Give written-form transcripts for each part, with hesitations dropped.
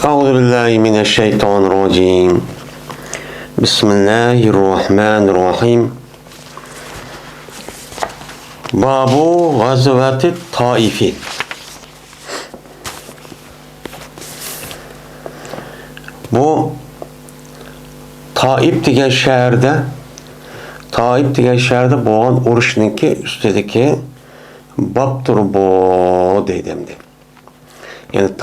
أعوذ بالله من الشيطان الرجيم. بسم الله الرحمن الرحيم. باب غزوة الطائف. Bu Taif degan shaharda bo'lgan urushniki ustidagi bobdir bu deydimdi. Yani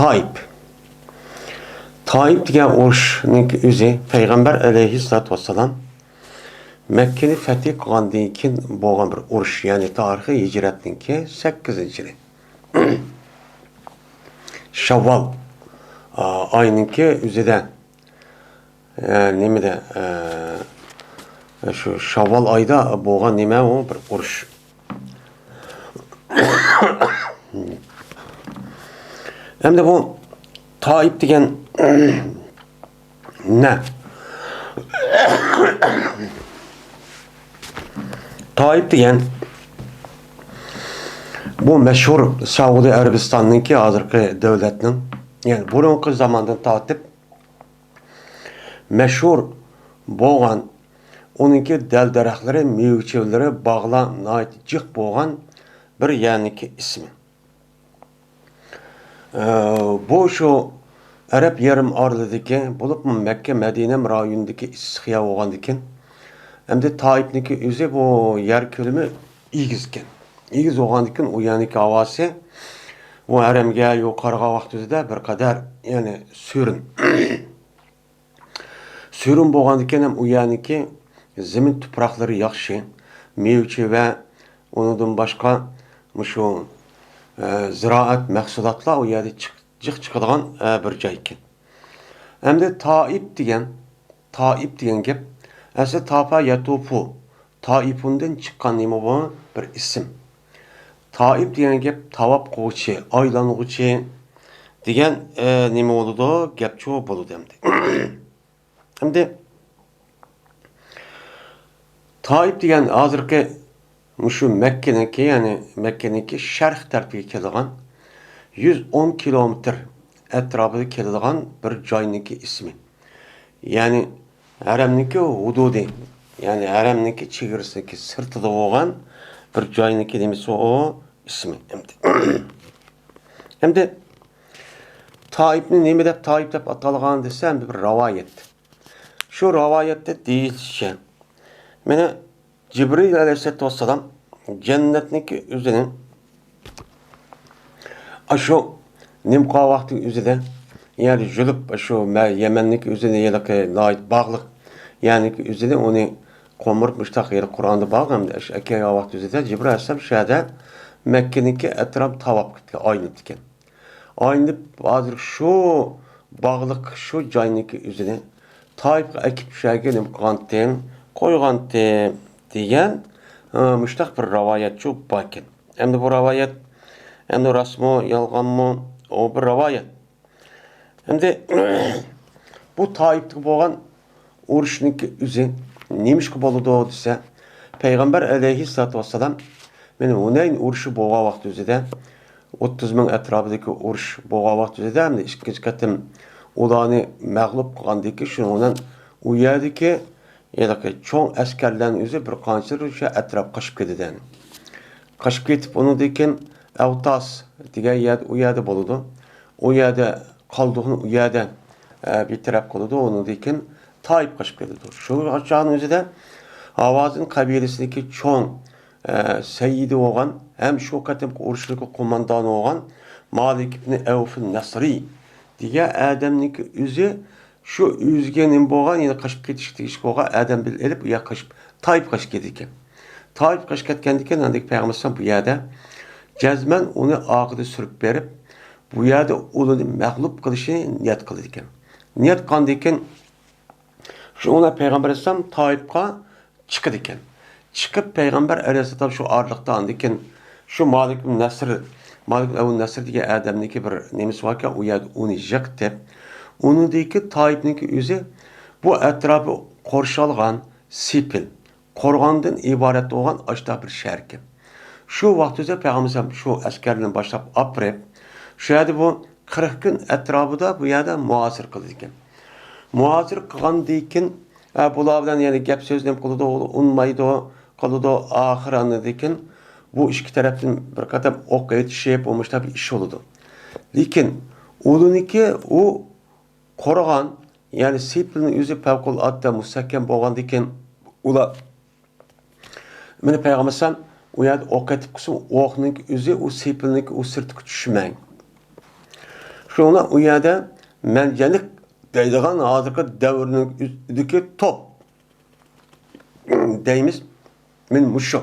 Taif degan urushniki o'zi Payg'ambar alayhissalatu vassalam Mekkeni fethi qilgandan keyin bo'lgan bir urush, ya'ni tarixi hijratninki 8-yili. Şavval ayninki o'zida nimada şu Şavval ayda bo'lgan nima u bir urush. Hamda bu Taif degan ne? Taif degan bu meşhur Saudiya Arabistonninki hozirgi davlatning, yani burungi zamondan tortib meşhur bo'lgan uninki dal-daraxtlari, mevchilari, bog'lar nihoyat jiq bo'lgan bir yaniki ismi. Bu şu Arab yarim orlidagi bo'lib Makka, Madina rayonidagi issiqya bo'lgandikin, hamda Taifniki o'zi bu yer ko'lami egizkan. Egiz bo'lgandikin u yaniki havosi bu haramga yuqoriga vaqtida bir qadar yani Sürün bo'lgandikin ham u yaniki zamin tuproqlari yaxshi, mevchi va undan boshqa shu ziraat mahsulotlar u yerda chiqadigan bir joy ekan. Hamda Taif degan gap asli Tafa Yatufu, Taifundan chiqqan nima bu bir ism. Taif degan gap tavob qiluvchi, aylanuvchi degan nima bo'ladi, gapcho bo'ladi hamda. Hamda Taif degan hozirgi shu Makkaniki, ya'ni Makkaniki sharq tarafiga keladigan 110 kilometr atrofida keladigan bir joyniki ismi. Yani haramniki hududi, yani haramniki chegarasidagi sirtida bo'lgan bir joyniki demisi o ismi. Hamda Taifni nima deb Taif deb atalgan desam bir rivoyat. Şu rivayette deyilishicha, mana Cibril aleyhissalatu vassalam cennetniki o'zini şu nimqa vaqti o'zida, yani julub şu Yemenniki o'zini yelaki layit bağlıq, yani o'zida uni qo'mirib mushtaq yeri Qur'onda bağlamda aka vaqti o'zida Cibril aleyhissalom shada Makkaniki atrof tavob ketgan, aynib ekan. Aynib hozir shu bağlıq shu joyniki o'zini Taifga akib shaga nimqantim, qo'ygantim degan mushtaq bir rivoyat shu bor ekan. Endi bu rivoyat endi rasmo, yolg'onmi, o bir rivoyat. Endi bu Taifda bo'lgan urushniki o'zi nemishqa bo'ladi desa, Payg'ambar alayhissalatu vassalam meni Hunayn urushi bo'lgan vaqt o'zida 30 ming atrofidagi urush bo'lgan vaqt o'zida hamda ikkinchi qatim ularni mag'lub qilgandiki, shundan u yerdagi cho'ng askarlarning o'zi bir qancha o'sha atrof qochib ketdi. Qochib ketib undan keyin Avtas degan yer u yerda bo'ladi. U yerda qoldiqni u yerda bitirib qoladi. Undan keyin Taif qochib ketdi. Shu vaqtning o'zida Avazin qabilasidagi cho'ng sayyidi bo'lgan, ham shu qatimki urushdagi qo'mondoni bo'lgan Malik ibn Avf Nasri degan odamniki o'zi shu o'ziga nim bo'lgan, yana qochib ketishga ish bo'lgan odam bil elib, u yoqqa qochib Taif qochib ketdi ekan. Taif qochib ketgandan keyin Payg'ambar bu yerda jazman uni og'ida surib berib, bu yerda ularni mag'lub qilishni niyat qildi ekan. Niyat qilgandan keyin shuna Payg'ambar alayhisalom Taifga chiqdi ekan. Chiqib Payg'ambar alayhisalom shu orliqda keyin shu Malik ibn Avf Nasr degan odamniki bir nemisi bor ekan, u yerda uni yiqitib, unidagi Taifniki o'zi bu atrofi qo'rshalgan sepil, qo'rg'ondan iborat bo'lgan ashta bir shahar ekan. Shu vaqtda Payg'ambar shu askarlarni boshlab olib, shu yerda bu 40 gün etrafında bu yerda muasir qildi ekan. Muasir qilgandan keyin bular bilan yana gap so'zlam qiladi, unmaydi, qiladi, oxirani dekin bu ikki tarafdan bir qatam o'q etishib, bo'lmoqda bir ish bo'ladi. Lekin uliniki u qo'rg'on, ya'ni sepilning o'zi favqulodda mustahkam bo'lgandan keyin ular meni payg'ambar u yerda o'q etib qilsa, o'qning o'zi u sepilniki u sirtga tushmang. Şuna u yerda manjalik deydigan hozirgi davrning top deymiz. Men mushu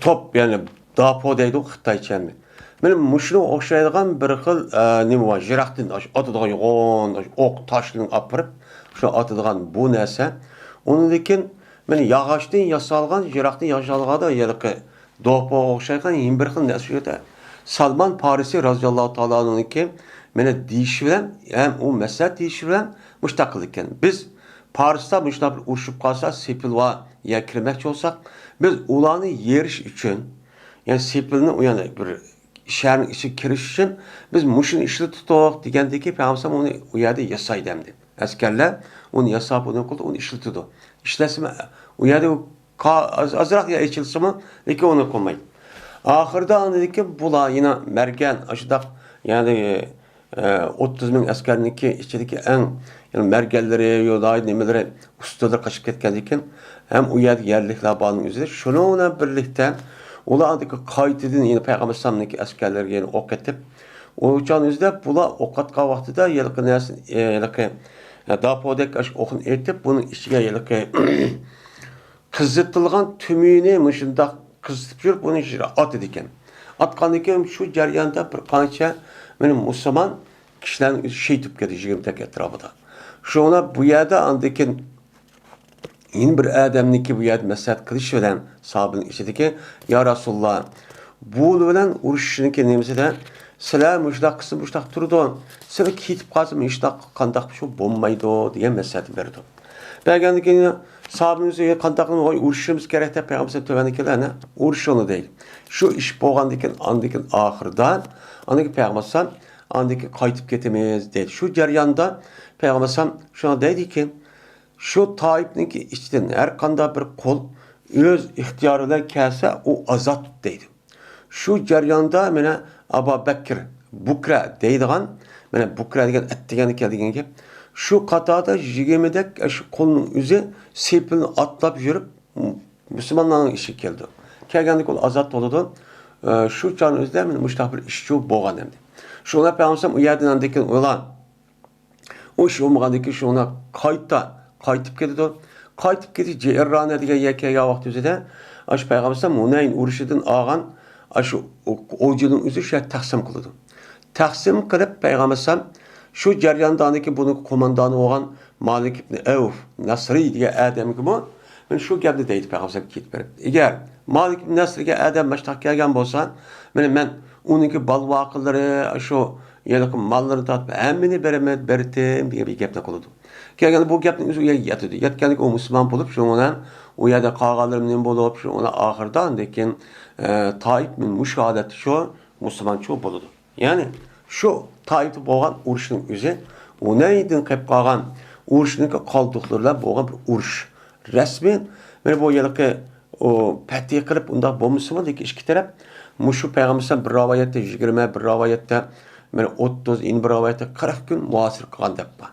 top yani dapo deydi Xitoychami. Men mushuni o'xshaydigan bir xil nima bor? Jiroqdan otadigan yo'g'on, o'q toshning opirib, shu otadigan bu narsa. Undan men yog'ochdan yasalgan, jiroqdan yasalganda yilqi dapo o'xshaydigan bir xil narsa. Salman Farisi raziyallohu ta'ala anhu'niki meni deyish bilan ham u mas'at deyish bilan mushtaqil ekan. Biz Parisda mushta bir urushib qolsa, sepilva ya kirmoqchi bo'lsak, biz ularni yerish uchun, ya'ni sepilni u yana bir shaharning ichiga kirish uchun biz mushuni ishlatdik degandiki, payg'ambar uni u yerda yasaydi hamdi. Askarlar uni yasab uni qildi, uni ishlatdi. Ishlasimi u yerda azroq ya ichilsimi, lekin uni qilmaydi. Ahırda anladık bular yine mergen aşıdak yani 30 bin askerindeki içindeki en yani mergelleri yolay nemeleri ustalar kaçıp ketkendikken hem u yerlikler bağının üzerinde şununla birlikte ulardaki kaydedin yine Peygamber Sallallahu askerler yani ok etip o uçağın üzerinde bular okatka vakti da yelki nesin yelki daha podek aşk okun etip bunun içine yelki kızıtılgan tümüğünü mışındak kızıtıp yürüp onun içine at ediken. Atkanlıkken şu ceryanda bir kança benim Müslüman kişilerin şey tüp geldi jigimtek etrafında. Şu ona bu yerde andakin yeni bir adamniki bu yerde mesaj kılıç veren sahabının içindeki ya Resulullah bu bilen uruşunki nemisi de selam müştak kısım müştak durdu. Sana kitip kalsın müştak kandak bir şey bulmaydı diye mesaj verdi. Belki sahabımızı kantakını uruşumuz gerek de Peygamber tövendikilerine uruş onu değil. Şu iş boğandikin andikin ahırdan andaki Peygamber andaki kayıtıp getirmeyiz değil. Şu ceryanda Peygamber şuna dedi ki şu Taif'ninki içten her kanda bir kol öz ihtiyarıyla kelse o azat deydi. Şu ceryanda mene Abu Bekir Bukra deydiğen mene Bukra degen et degeni keldiğen gibi şu katada jigimedek şu kolun üzü sepilini atlap yürüp Müslümanların işi geldi. Kelgendik ol azat oldu. Şu canın üzerinde men müştahbir işçi boğan demdi. Şuna Peygamber o yerden andakin olan o iş olmagandaki şuna kayıtıp geldi. Kayıtıp geldi Cerrane diye yekaya vakti üzerinde aş Peygamber Munayn uruşidin ağan aşı o yılın üzü şey taksim kıldı. Taksim kılıp Peygamber şu ceryandaki bunun komandanı olan Malik ibn Evf Nasri diye adam gibi ben şu geldi deydi Peygamber git berip. Eğer Malik ibn Nasri'ye adam baştak gelgen bolsa ben onunki bal vakılları şu yelkin malları tatıp hemmini bertim diye bir gapne kıldı. Kelgende bu gapning o'zi uya yatadi. Yatganlik o musulmon bo'lib, shundan u yerda qolganlarim bo'lib, shuna oxirdan lekin Taif min mushohadat shu musulmoncha bo'ladi. Ya'ni shu Taifda bo'lgan urushning o'zi unaydan qilib qolgan urushning qoldiqlari bo'lgan bir urush. Rasmiy mana bu yerga o fatih qilib unda bo'lmasa lekin ikki taraf mushu payg'ambar bir rivoyatda 20 bir rivoyatda mana 30 in bir rivoyatda 40 kun muasir qilgan deb bor.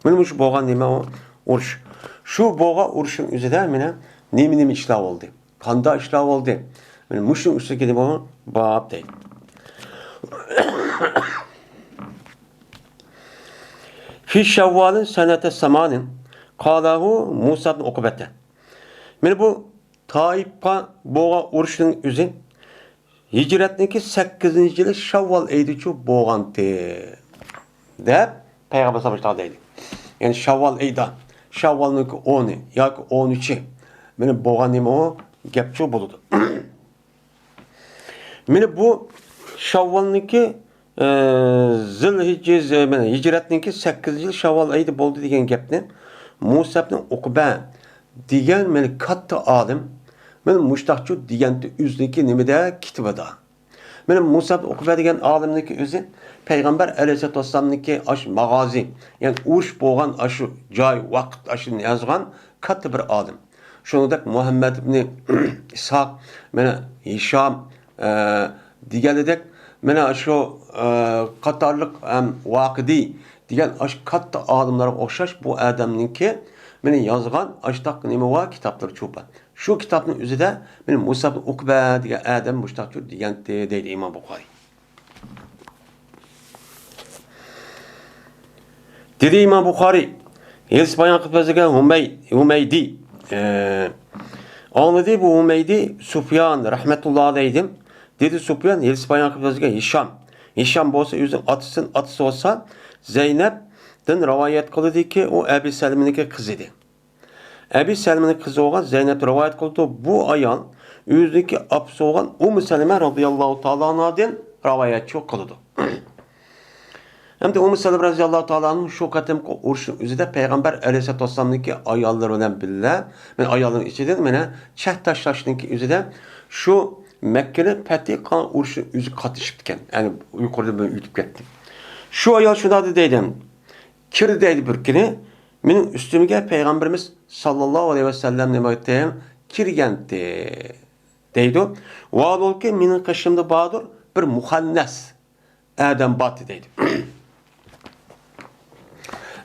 Mana shu bo'lgan nima o urush. Shu bo'lgan urushning o'zida mana nima ishlar bo'ldi. Qanday ishlar bo'ldi? Mana mushu ustiga nima bab deydi. Fi Şevval'in senete samanin qalahu Musa ibn Ukbete. Mana bu Taif'qa bo'lgan urushning o'zi hicretniki 8-yili Şevval aydichu bo'lgandi deb payg'ambar sallallohu deydi. Yani Şevval ayda Şevvalning 10 yoki 13 mana bo'lgan nima o gapchi bo'ladi. Mana bu Şevvalniki Zilhicce mana hicretniki 8-yil Şevval ayda bo'ldi degan gapni Musa ibn Ukbe degan men katta olim men mushtaqchu deganda o'zniki nimada kitobida Benim Musa Ukbe degan alimniki o'zi Peygamber Aleyhisselatü Vesselam'niki aş mağazi, yani uruş boğan aşı joy, vaqt aşını yazgan katta bir alim. Şuningdek Muhammed ibn İshaq, mana Hisham deganidek mana shu qatorliq Vaqidi degan aş katta olimlarga o'xshash bu odamniki meni yozgan ashtaq nima va kitoblar cho'pa. Shu kitobning o'zida men Musa ibn Uqba degan odam mushtaqchi degan deydi Imom Buxoriy. Dedi İmam Buxoriy, hadis bayon qilib o'ziga Humaydi anladı bu Humaydi Sufyan rahmetullah aleyhim. Dedi Sufyan hadis bayon qilib o'ziga Hisham bo'lsa o'zining otasi olsa Zeynep'den rivayet kıldı ki o Ebu Selmin'in kızı idi. Ebu Selmin'in kızı olan Zeynep rivayet kıldı. Bu ayal yüzdeki apsi olan Selime radıyallahu ta'ala anh'den rivayetçi kıldı. Hem de Selime radıyallahu ta'ala anh'ın şu katem urşun üzerinde Peygamber aleyhisselatü vesselam'daki ayallarından billah. Ben ayalların içinden bana çeh taşlaştığındaki üzerinde şu Mekke'nin fethi kan urşun üzü katışıpken. Yani yukarıda böyle ütüp gitti. Şu ayal şuna dedim. Kir deydi bir kini. Benim üstümge Peygamberimiz sallallahu aleyhi ve sellem demekteyim. Kirgendi. Deydi. Vaad ol ki benim kaşımda bağdır bir muhannes. Adam batı deydi.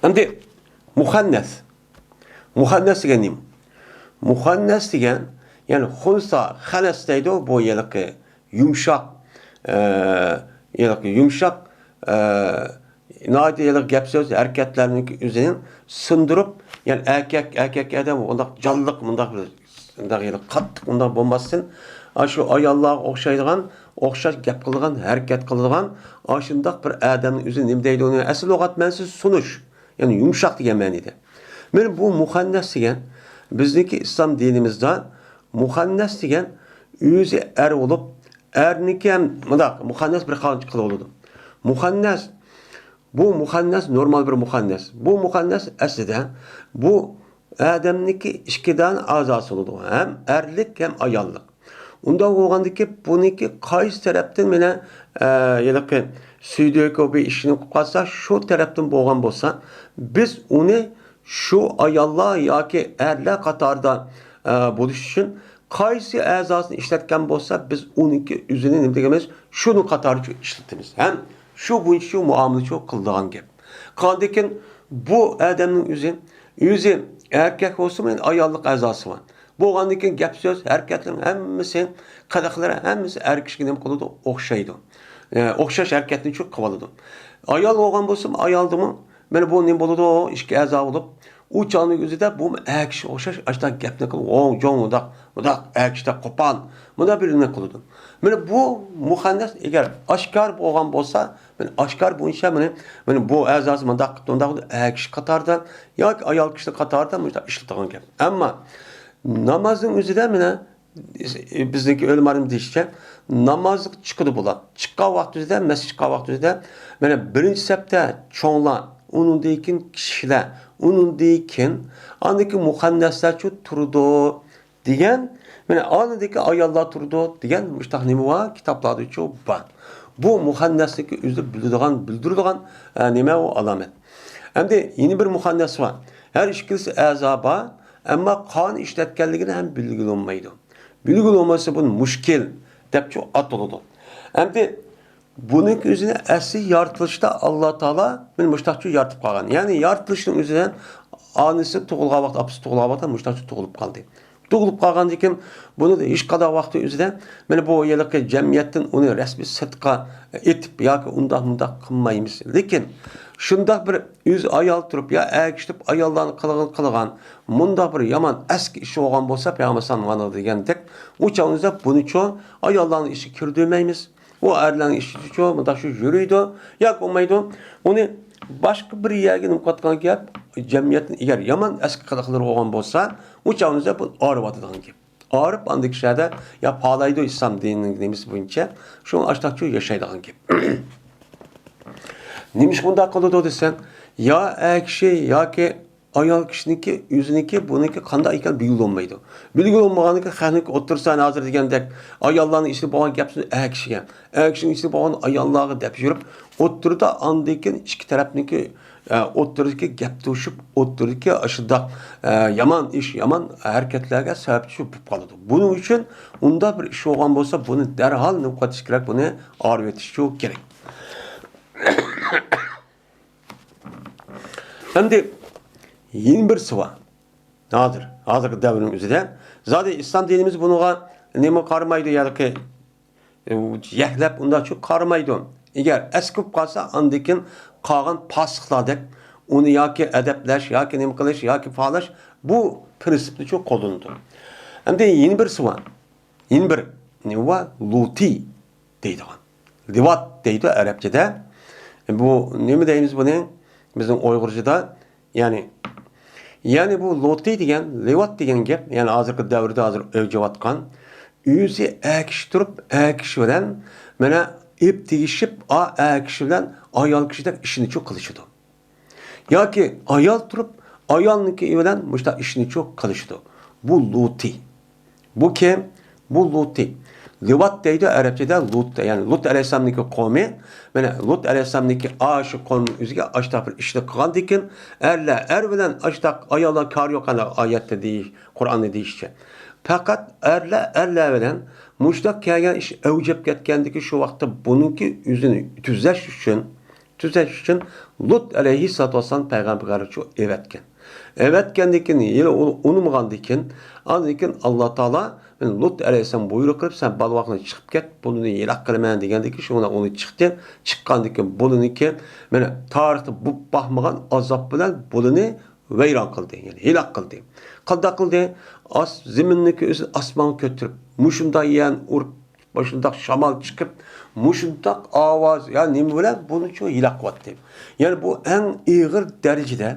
Şimdi muhannes. Muhannes degen neyim? Muhannes degen yani hunsa hanes deydi bu yelik yumuşak nadiyelik gap söz erkeklerinin üzerine sındırıp yani erkek adam onda canlılık mındak kattık mındak bombasın şu ayallığa okşaş gap kılgan hareket kılgan aşındak bir adamın üzerine nima deydi onu asıl logat mensiz sunuş yani yumuşak degan ma'nida. Men bu muhannas degan bizniki İslam dinimizde muhannas degan o'zi er olup erniki ham mundaq muhannas bir xil bo'ladi. Muhannas bu muhannas normal bir muhannas. Bu muhannas aslida bu adamniki ikkidan a'zosi bo'ladi. Hem erlik hem ayollik. Unda bo'lgandiki buniki qaysi tarafdan mena yiliqi suydagi bir ishni qilib qolsa, shu tarafdan bo'lgan bo'lsa, biz uni shu ayollar yoki erlar qatorida bo'lish uchun qaysi a'zosini ishlatgan bo'lsa, biz uniki o'zini nima deganmiz, shuni qatorida ishlatamiz. Ham shu bo'yicha shu muomala qildigan gap. Qandekin bu odamning o'zi erkak bo'lsa, ayollik a'zosi bor. Bo'lgandan keyin gap so'z, harakatlarning hammasi, qadaqlari hammasi erkakga nima qiladi? O'xshaydi. O'xshash harakatni shu qiladi. Ayol bo'lgan bo'lsa, ayoldimi? Mana bu nima bo'ladi? Ikki a'zo bo'lib, u chog'ning o'zida bu erkakga o'xshash ashta gapni qilib, "O'ng, jo'ng, undaq erkakda qo'pon." Bunda birini qiladi. Mana bu muhannas agar oshkor bo'lgan bo'lsa, men oshkor bo'yicha mana bu a'zosi bundaq erkak qatorida yoki ayol kishi qatorida bunday ishlatilgan gap. Ammo namazın o'zida mana bizniki o'lmarim deyishcha namoz chiqadi bular. Chiqqan vaqtida, masjid chiqqan vaqtida mana birinchi safda cho'nglar, undan keyin kishilar, undan keyin andiki muhannaslar turdi degan, mana andiki ayollar turdi degan mushtaq nima va kitoblarda chu bor. Bu muhannasligi o'zida bildirilgan nima u alomat. Endi yeni bir muhannas var. Her ikkisi a'zoba ama qon ishlatganligini ham bilgili olmaydi. Bilgili olmasa bu mushkil deb atıladi. Endi buning o'zini asli yaratılışda Allah Taala men mushtaqchi yaratib qolgan. Ya'ni yaratılışning o'zidan onasi tug'ilgan vaqt, apasi tug'ilgan vaqtda mushtaqchi tug'ilib qoldi. Tug'ilib qolgandan keyin buni hech qadar vaqti o'zida mana bu yerlik jamiyatdan uni rasmiy sirtqa etib yoki undaq qilmaymiz. Lekin shundoq bir o'z ayol turib ya erkishib ayollarni qilgan munda bir yomon eski ish bo'lgan bo'lsa Payg'ambar sallallohu alayhi degandek u chog'ingizda buni cho ayollarni ishi kirdirmaymiz. U erlarning ishi cho bunda shu yuriydi yoki bo'lmaydi. Uni boshqa bir yerga nimqatgan gap jamiyatning agar yomon eski qiliqlari bo'lgan bo'lsa, u chog'ingizda bu oriyotadigan gap. Orib andiki shada ya palaydi islom dinining nemisi bo'yicha shu ashtaqchi yashaydigan gap. Nimish bunda qiladi desen, ya kishi yoki ayol kishiniki o'ziniki buniki qanday ekan bilolmaydi. Bilolmaganiki xaniki o'tirsan hozir degandek ayollarning ichida bo'lgan gapni kishiga, kishining ichida bo'lgan ayollarga deb yurib, o'tirda andekin ikki tarafniki o'tirdagi gap to'shib, o'tirdagi ashida yomon ish, yomon harakatlarga sababchi bo'lib qoladi. Buning uchun unda bir ish bo'lgan bo'lsa, buni darhol niqotish kerak, buni olib o'tish kerak. Endi yeni bir sıva. Nadir. Hazırki devrinin üzerinde. Zaten İslam dinimiz bunuğa neme karmaydı ya ki yehlep ondan çok karmaydı. Eğer eskip kalsa andikin kalan pasıkladık. Onu ya ki edepleş, ya ki neme kılış, ya ki faalaş. Bu prensipli çok kolundu. Hem de yeni bir sıva. Yeni bir ne var? Luti deydi. Livat deydi Arapçada. Bu ne mi deyimiz bunu? Bizim Uygurca'da yani bu loti degan, levat degan gap, yani hozirgi davrda hozir o'jayotgan, o'zi kishi turib, kishi bilan mana ip tegishib, kishi bilan ayol kishidek ishini cho'q qilishdi. Yoki ayol turib, ayolniki bilan mushta ishini cho'q qilishdi. Bu loti. Bu kim? Bu loti. Livat deydi Arapçada Lut, yani Lut alayhisolamniki qavmi, mana Lut alayhisolamniki shu qavmning o'ziga ashtaq bir ishni qilgan ekan, er bilan ashtaq ayollar kar yo'q ana oyatda deyish, Qur'onda deyishcha. Faqat erlar bilan mushtaq kelgan ish avjab ketgandiki shu vaqtda buningki o'zini tuzash uchun Lut alayhissalom payg'ambarga shu evatgan. Evatgandikin yili unumgandikin, andikin Alloh taolo Lut alayhisalom buyruq qilib, sen balvoqni chiqib ket, buni yiroq qilaman degandiki, shuna uni chiqdi. Chiqqandikin buniki mana tarixda bu baxmagan azob bilan buni vayron qildi, ya'ni yiroq qildi. Qildi, ziminniki o'zi osmonga ko'tarib, mushunda yan urib, boshunda shamol chiqib, mushunda ovoz, ya'ni nima bilan buni shu yiroq qildi. Ya'ni bu eng og'ir darajada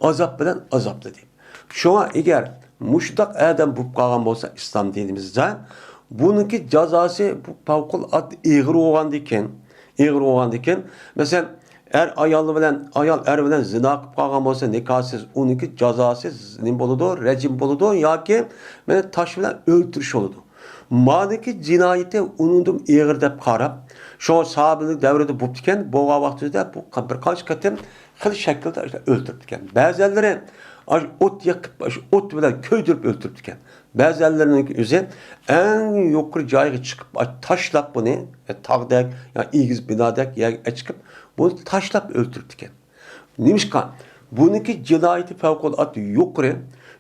azob bilan azobladı. Şuna eğer muştaq adam bu qalğan bolsa İslam dinimizde bununki cezası bu favqulodda ağır olğandı eken, mesela ayol bilan zina qilib qalğan bolsa nikahsız uniki cezası nim boludu, rejim boludu yoki meni taş bilan o'ltirish boludu. Madiki cinayeti unudum ağır deb qarab, şu sahabelik davrida bo'lib ekan, bu vaqtida bu bir qancha qatim xil shaklda o'ltirib ekan. Ba'zilari ot yakıp, ot bilan köydürüp öldürürken, bazılarının özü en yukarı joyga çıkıp taşlap bunu, tağdak, yani igiz binadak yerga çıkıp bunu taşlap öldürürken. Nimişkan, bununki cinayeti favqulodda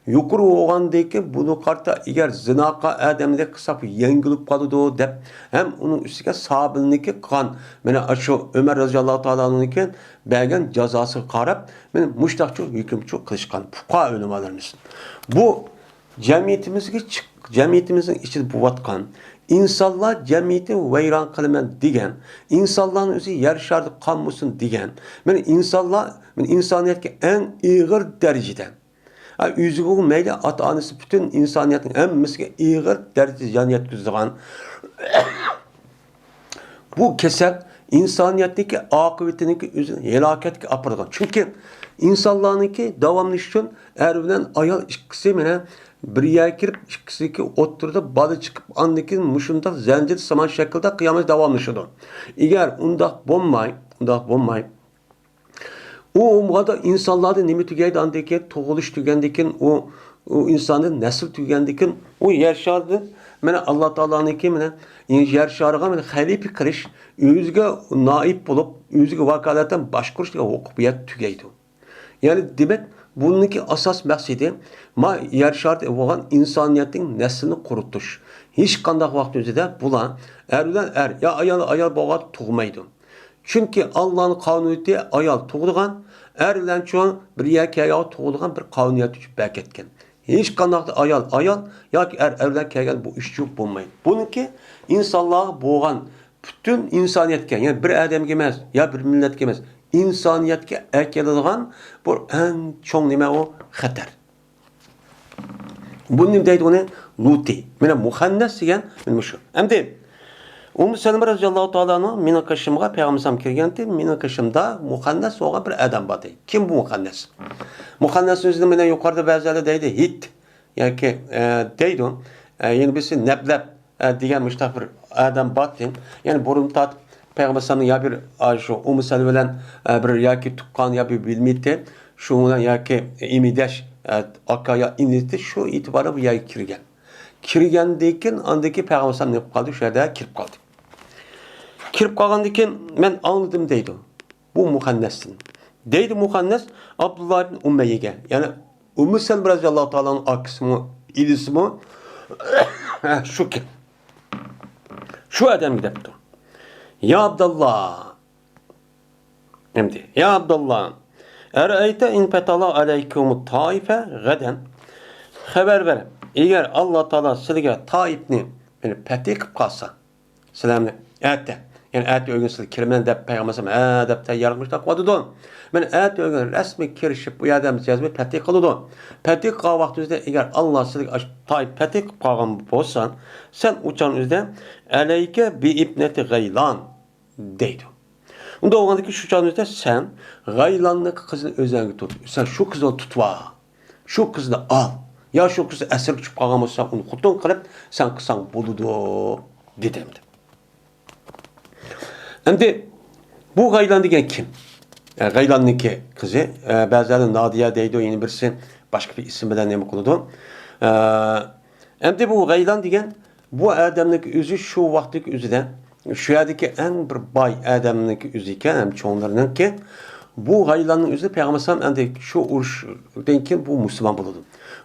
yuqori olgandaki bunu qarta eğer zinaqa adamda qisab yengilib qoladi deb hem onun üstüge sahabiniki qan mana şu Ömer radhiyallohu ta'ala'nınki bergen cezası qarab men mushtaqchu hukmchu qilishgan fuqaha ulamolarimiz. Bu cemiyetimizin içinde bo'layotgan insonlar jamiyati vayron qilaman degan, insonlarning o'zi yer sharida qolmasin degan, men insoniyatga eng og'ir darajada Yüzüğü meyli ata-anası bütün insaniyetin emmesiga ağır derece ziyan yetkizdiğen bu kesel insaniyetteki akıbetiniki özünü helaketke apargan. Çünkü insanlarınki davamlı için bilen ayol ikkisi mene bir yer kirip ikkisiki oturdu balı çıkıp andaki muşunda zencir saman şekilde kıyamet davamlışıdır. Eğer undaq bulmay o umgada insanlarda nimi tügeydi andaki toğuluş tügendikin o insanın nesil tügendikin o yer şardı mene Allah Teala'nınki mene yer şarıga mene halifi kırış özüge naip bulup özüge vakaletten başkuruş diye okupiyat tügeydi. Yani demek bununki asas maksidi yer şardı olan insaniyetin neslini kurutuş. Hiç kandak vakti özüde bulan ya ayal boğa tuğmaydı. Çünkü Allah'ın kanuniyeti ayal tuğulgan, bilen çoğun bir yerke ayal tuğulgan bir kanuniyet üçüp beketken. Hiç kanakta ayal, ya ki bilen kelgen bu iş yok bulmayın. Bununki insanlığa boğan bütün insaniyetken, yani bir adam gemez, ya bir millet gemez, insaniyetke ekelilgan bu en çoğun nime o xatar. Bunun deydi onu luti. Mene muhannes diyen, şu. Hem de Ummu Seleme radhiyallahu ta'ala'nın mening qishimga payg'ambar kelganda, mening qishimda muhannas bo'lgan bir odam bor deydi. Kim bu muhannas? Muhannas so'zini men yuqorida ba'zilar deydi hit yoki deydi. Ya'ni biz nablab degan mushtaq bir odam bor deydi. Ya'ni burun tatib payg'ambarning ya bir shu Ummu Seleme bilan bir yoki tuqqan ya bir bilmaydi. Shu bilan yoki imidash akaya initi shu itibora bu yerga kirgan. Kirgandan keyin andagi payg'ambar nima qildi? Shu yerda kirib qoldi. Kirib qolgandan keyin men anladim deydi. Bu muhannasdan. Deydi muhannas Abdullah ibn Umayyaga. Ya'ni Ummu Seleme radhiyallohu ta'alaning akisimi, ilisimi shu kim? Shu odamga debdi. Ya Abdullah. Endi, ya Abdullah. Arayta in fatala alaykum taifa gadan. Xabar ber. Eğer Allah Taala sizga Taifni fatih qilib qolsa, sizlarni aytdi. Yani aytdi o'rgansiz kirman deb payg'ambar deb tayyorlashda qo'ydi. Men aytdi o'rgan rasmiy kirishib bu yerda yozib fatih qildi. Fatih qilgan vaqtingizda agar Alloh sizga Taif fatih qilib qolgan bo'lsa, sen uchan o'zida alayka bi ibnati G'aylan deydi. Unda o'g'andaki shu chog'ingizda sen G'aylanning qizini o'zingga tut. Sen shu qizni tutva. Shu qizni al. Ya shu qizni asir tushib qolgan bo'lsa, uni xutun qilib, sen qilsang bo'ladi, dedim. Endi bu G'aylan degan kim? G'aylanninki qizi, ba'zilar Nadiya deydi, yana birisi boshqa bir ism bilan nima qiladi. Endi bu G'aylan degan bu odamning o'zi shu vaqtdagi o'zidan shu yerdagi eng bir boy odamning o'zi ekan, ham cho'nglarninki. Bu G'aylanning o'zi payg'ambar endi shu urushdan keyin bu musulmon bo'ladi.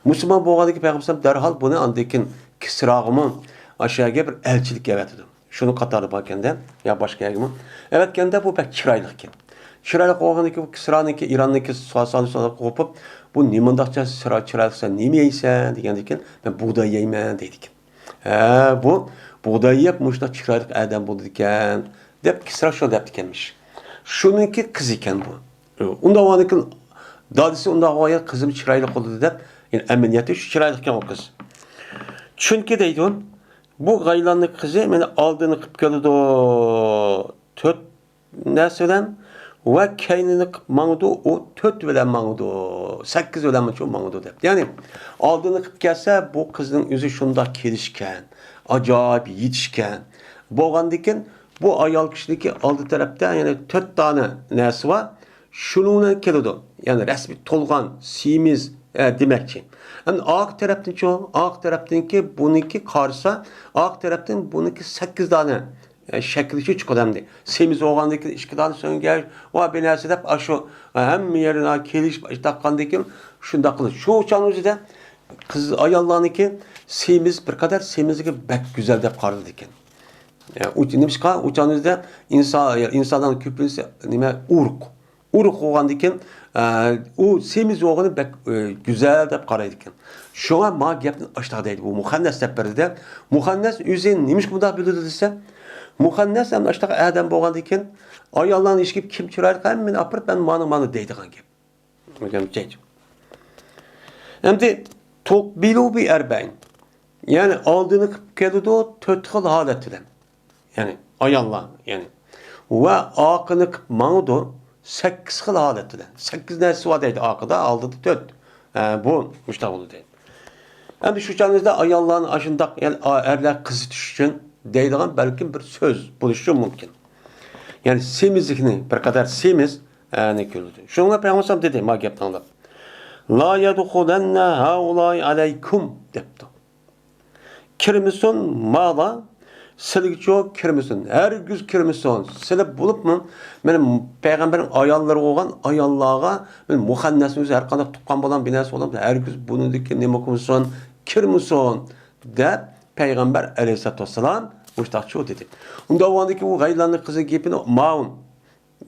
Musulmon bo'lgandan payg'ambar darhol buni andikin Kisrog'imi aşağıya bir elçilik yaratdı. Şunu qatarib bakanda ya boshqa yerga. Evatganda bu pek chiroyli ekan. Chiroyli qo'yganiki bu Kisroniki, Ironniki so'zini qo'yib, bu nimandaqcha chiroyli nima yeysan degandan keyin men bug'doy yeyman deydi. Bu bug'doy yeb mushta chiroyli odam bo'ldi ekan deb Kisro shu debdi ekanmish. Shuningki qiz ekan bu. Unda o'g'anikin dadisi unda o'g'ay qizim chiroyli qildi deb, yani amaliyoti shu chiroyli ekan o qiz. Chunki deydi bu G'aylanning qizi meni oldini qilib keldi. 4 narsadan va kaynini qilib mangdi, o 4 bilan mangdi. 8 bilan mangdi deb. Ya'ni oldini qilib kelsa bu qizning o'zi shunda kelishgan, ajoyib yetishgan. Bo'lgandan bu ayol kishiniki oldi tarafda yana 4 dona narsa bor. Shuningdan keladi. Ya'ni rasmiy to'lgan, semiz demakchi. Hem ağ taraftanki buniki qarsa, ağ taraftan buniki 8 tane şekilçi çıkadamdı. Semiz oğandaki 2 tane söngel, o binası dep aşu hem yerine keliş baştaqqandaki şunda qılır. Şu uçağın da kız ayollarniki semiz bir kadar semizligi bek güzel dep qardı ekan. Nimishqa uçağınızda insandan köpülse nima urq oğandaki o semiz oğlanı bek güzel dep qaraydı ekan. Şuna ma gapni aştağı deydi. Bu muhannas dep berdi. Muhannas özün nimiş bunda bildi dese, muhannas hem aştağı adam bo'lgandan keyin ayollarni ishkib kim chiroyli qilib meni apirib ben mana deydigan gap. Hocam deydi. Endi toqbilu bi arba'in. Yani aldığını qilib keldi o 4 xil holatda. Yani ayollar yani ve aqini qilib mangdi 8 xil holatda. 8 narsa var deydi aqida aldı 4. Bu müştaq oldu deydi. Endi şu çağınızda ayollarni aşındaq erler kızı düşüşün deydigan belki bir söz buluşu mümkün. Yani semizlikni bir kadar semiz ne kördü. Şunga Peygamber dedi ma gapni anlab. La yadkhulanna haulay alaykum debdi. Kirmisun mala silgicho kirmisun. Her güz kirmisun. Silib bulupmu benim peygamberin ayolları olgan ayollarga men muhannas o'zi har qanday tuqqan bolan binasi bolan her güz bunidiki nima qilsin kirmisun deb Peygamber aleyhissalatu vesselam muştaqçı dedi. Unda o'g'andaki u G'aylanning qizi gapini maun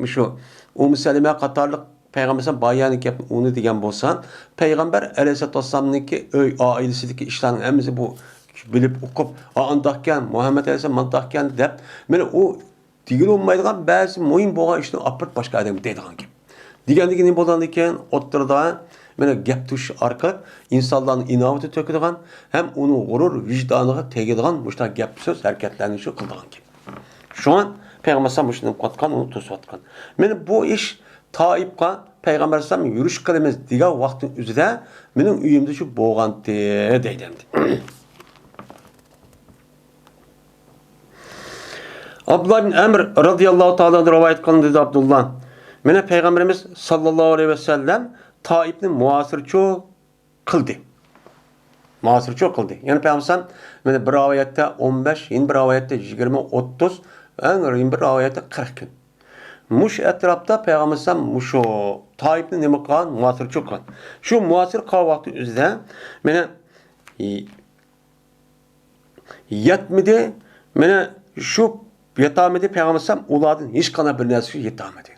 shu Ummu Seleme qatorliq Peygamber bayani gapni uni degan bo'lsan, Peygamber aleyhissalatu vesselamniki öy ailesidagi ishlarning hammasi bu bilib o'qib, andaqkan Muhammed aleyhissalom mandaqkan deb, meni u digil olmaydigan ba'zi muhim bo'lgan ishni apart boshqa odam deydigan gap. Degandiki nima bo'lgan ekan, o'ttirda meni gap tush orqali insonlarning inovati to'kadigan, ham uni g'urur vijdoniga tegadigan mushta gap so'z harakatlarni shu qildigan gap. Şu an Peygamber sallam şunu qatqan, onu to'satqan. Meni bu iş Taifqa Peygamber sallam yürüyüş qilamiz degan vaqtning o'zida mening uyimda shu bo'lgandi deydi. Abdullah bin Amr radıyallahu ta'ala rivayet kılındı dedi Abdullah. Mene Peygamberimiz sallallahu aleyhi ve sellem Taif'ni muasirço kıldı. Muasirço kıldı. Yani Peygamber mene bir rivayette 15, yine bir rivayette 20, 30, en bir rivayette 40 gün. Muş etrafta Peygamber muş o Taif'ni nima qilgan muasirço qilgan. Şu muasir qilgan vaqti o'zida mene yetmedi. Mene şu yetamedi Peygamber sallam ulardan hech qanday bir narsa yetamedi.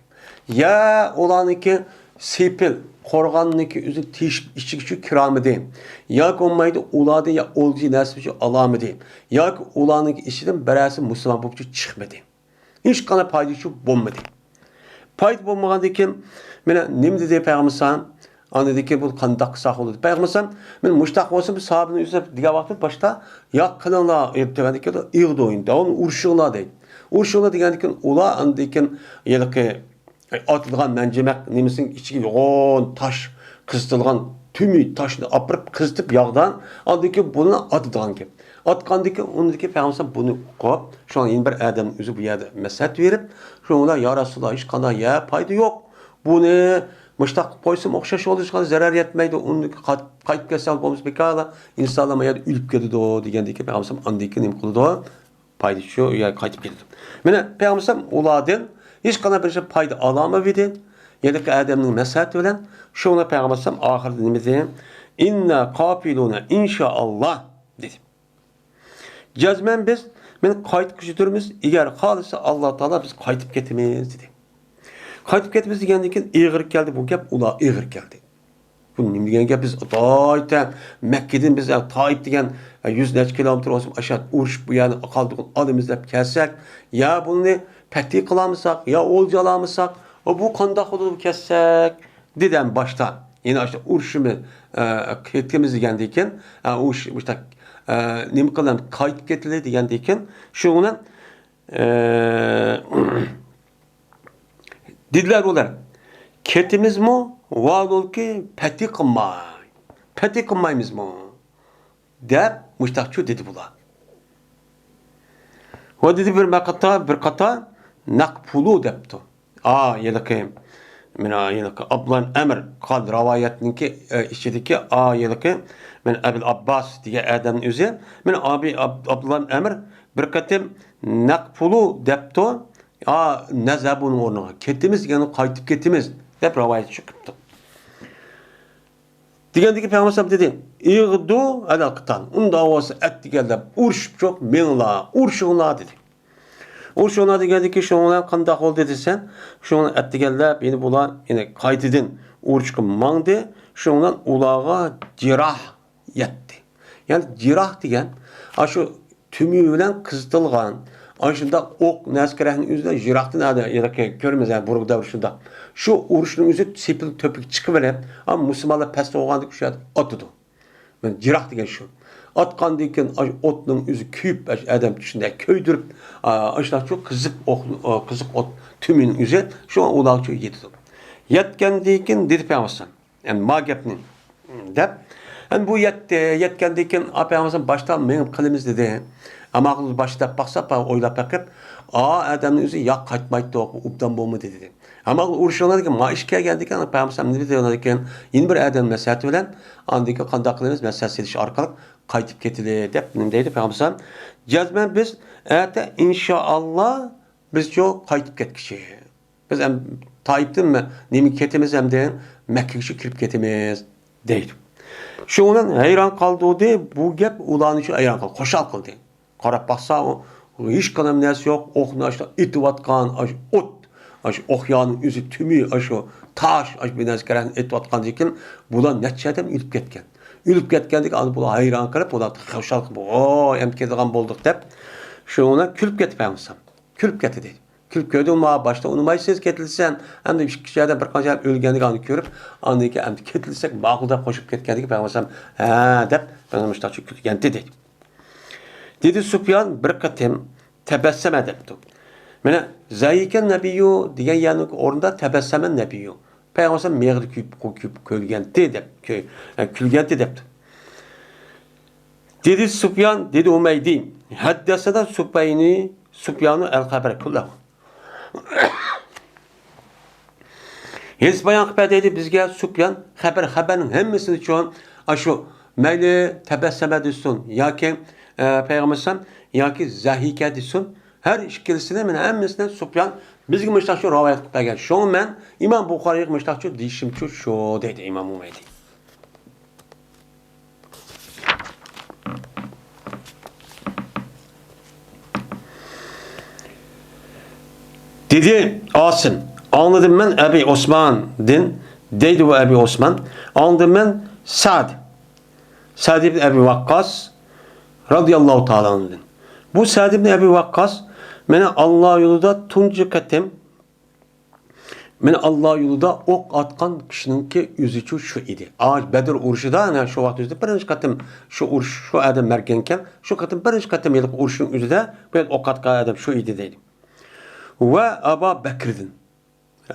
Ya ularniki sepil qo'rg'onniki o'zi teshib ichiga shu kiramidi. Yoki bo'lmaydi ulardan ya o'lji narsa shu alamidi. Yoki ularniki ichidan birasi musulmon bo'lib chiqmadi. Hech qanday foyda shu bo'lmadi. Foyda bo'lmagandan keyin mana nima dedi Peygamber sallam? Anladaki bu qanday qilsak bo'ladi. Peygamber sallam men mushtaq bo'lsam sahabini uzab degan vaqtda boshda yo'q qilinglar deb degandan keyin ig'di o'yinda uni urishinglar deydi. Urishinglar degandan keyin ular andakin yilqi atılgan mencemek nemisinin içine yoğun taş kısıtılgan tümü taşını apırıp kısıtıp yağdan andaki bunu atıdan ki. Atkandaki ondaki Peygamber bunu koyup şu an yeni bir adam üzü bu yerde meset verip şu ona ya Resulallah hiç kana ya paydı yok. Bunu müştak koysam okşaş olursa zarar yetmeydi. Ondaki kayıp kesel olmuş bekala insanlama ya da ülüp geldi o diyendeki Peygamber andaki nem kıldı o paydı şu ya kayıp geldi. Mene Peygamber uladın hiç kana bir şey payda alamadı. Yedeki Adem'in mesaat bilen şuna Peygamber sallam ahirde ne dedi? İnna kafiluna inşaallah dedi. Cezmen biz men kayıt kişidirimiz eğer halisa Allah Teala biz kayıtıp ketimiz dedi. Kayıtıp ketimiz degenden eğir geldi bu gap ula eğir geldi. Bu nima degan gap biz Toyta Mekke'den biz Taif degan 100 necha kilometr olsun aşağı urush bu yani qaldık adımız deb kelsak ya bunu pəti qılamısak ya olcalamısak o bu qandaq olub kəssak dedim başta. Yine işte uruşumu ketimiz degandeken urush işte nima qilam qaytib ketildi degandeken şuna dediler ular ketimiz mi Va'dol ki peti kılmayımız mı? Dep müştakçı dedi bular. O dedi bir kata nakpulu depti. Yedeki Ablan Emr kal rivayetninki işçideki yedeki men Ebil Abbas diye Adem'in özü men abi Ablan Emr bir katim nakpulu depti. Nezabun onu ketimiz yani kaytıp ketimiz dep rivayet çıktı. Degandeki Peygamber sallam dedi, "İğdu alaqtan." Onun davası et digeldi. Uruşup çok menla, uruşuğuna dedi. Uruşuğuna degandeki şoğuna qandaq ol dedi sen. Şoğuna et digeldi, beni bular yine qaytidin uruşqı mangdi. Şoğundan ulağa cirah yetti. Yani cirah degen şu tümü bilen kızıtılgan Aşında ok neskerahın üzerinde jirahtan ada ya görmez yani buruk davrışında. Şu uruşun üzü sepil töpük çıkıverip ama Müslümanlar peste oğandık şu atıdı. Ben jirah degen şu. Atkan deken otun üzü küyüp adam içinde köydürüp aşağı çok kızık ot tümün üzü şu an ulakçı yedi. Yetken deken dedi Peygamber yani magepnin dep. Yani bu yetken deken Peygamber baştan benim kılımız dedi. Ama başta baksa oylap bakıp adamın özü yak kaçmaydı o uptan bomba dedi. Ama uruşanlar ki maişke geldik ama Peygamber ne diyorlarken yeni bir adam meselesi bilen andaki kandaklarımız meselesi ediş arkalık kayıtıp getirdi dep neydi Peygamber cezmen biz inşallah biz çok kayıtıp getkişi. Biz hem Taif'tin mi nemi ketimiz hem de Mekke'ye kirip ketimiz deydi. Şu onun hayran kaldığı de bu gap ulanı şu hayran kaldı. Koşal kıldı. Qarab baxsa hiç qanam nəsə yox. Oxunu aşda itib atqan, ot, oxyanın üzü tümü, taş, bir nəsə qərən itib atqan dekin, bular nəticədən ülüb ketken. Ülüb ketkendik, bular hayran qılıb, bular xoşal qılıb, hem kediğan bolduq dep, şuna külüb ketib Peygamber. Külüb ketdi deydi. Külüb köydü olmağa başta, unumaysınız ketilsen, hem de bir kişilerden bir qanca ölgendik anı görüp, andaki hem de ketilsek, mağulda koşup ketkendik Peygamber. Dep, Peygamber külüb ketdi deydi. Dedi Süfyan bir katim tebesseme depti. Mene zayiken nebiyyu diyen yani orada tebessemen nebiyyu. Peygamber meğdi küp kölgenti dep külgenti depti. Dedi Süfyan, dedi Umeydi. Haddeseden Süfyan'ı el-haber kullahu. Hiç bayan haber dedi bizge Süfyan haberin hemmesini çoğun aşu meyli tebesseme düşsün ya ki Peygamber ya ki zahike düşsün her işkilisine men hemmesine Süfyan bizge müştakçı rivayet kıptagen. Şunu men İmam Bukhari'ye müştakçı dişim şu dedi İmam Umeydi. Dedi Asım, anladım ben Ebi Osman din, deydi bu Ebi Osman, anladım ben Sa'd ibn Ebi Vakkas, radıyallahu ta'ala anladım. Bu Sa'd ibn Ebi Vakkas, mene Allah yolunda tuncu katem, mene Allah yolunda ok atkan kişininki yüzücü şu idi. Ağaç Bedir uruşuda, yani şu vakti yüzüde birinci katım şu uruş, şu adam mergenken, şu katım birinci katım yedik uruşun yüzüde, ben ok atkan adam şu idi deydim. Ve Aba Bekir'din.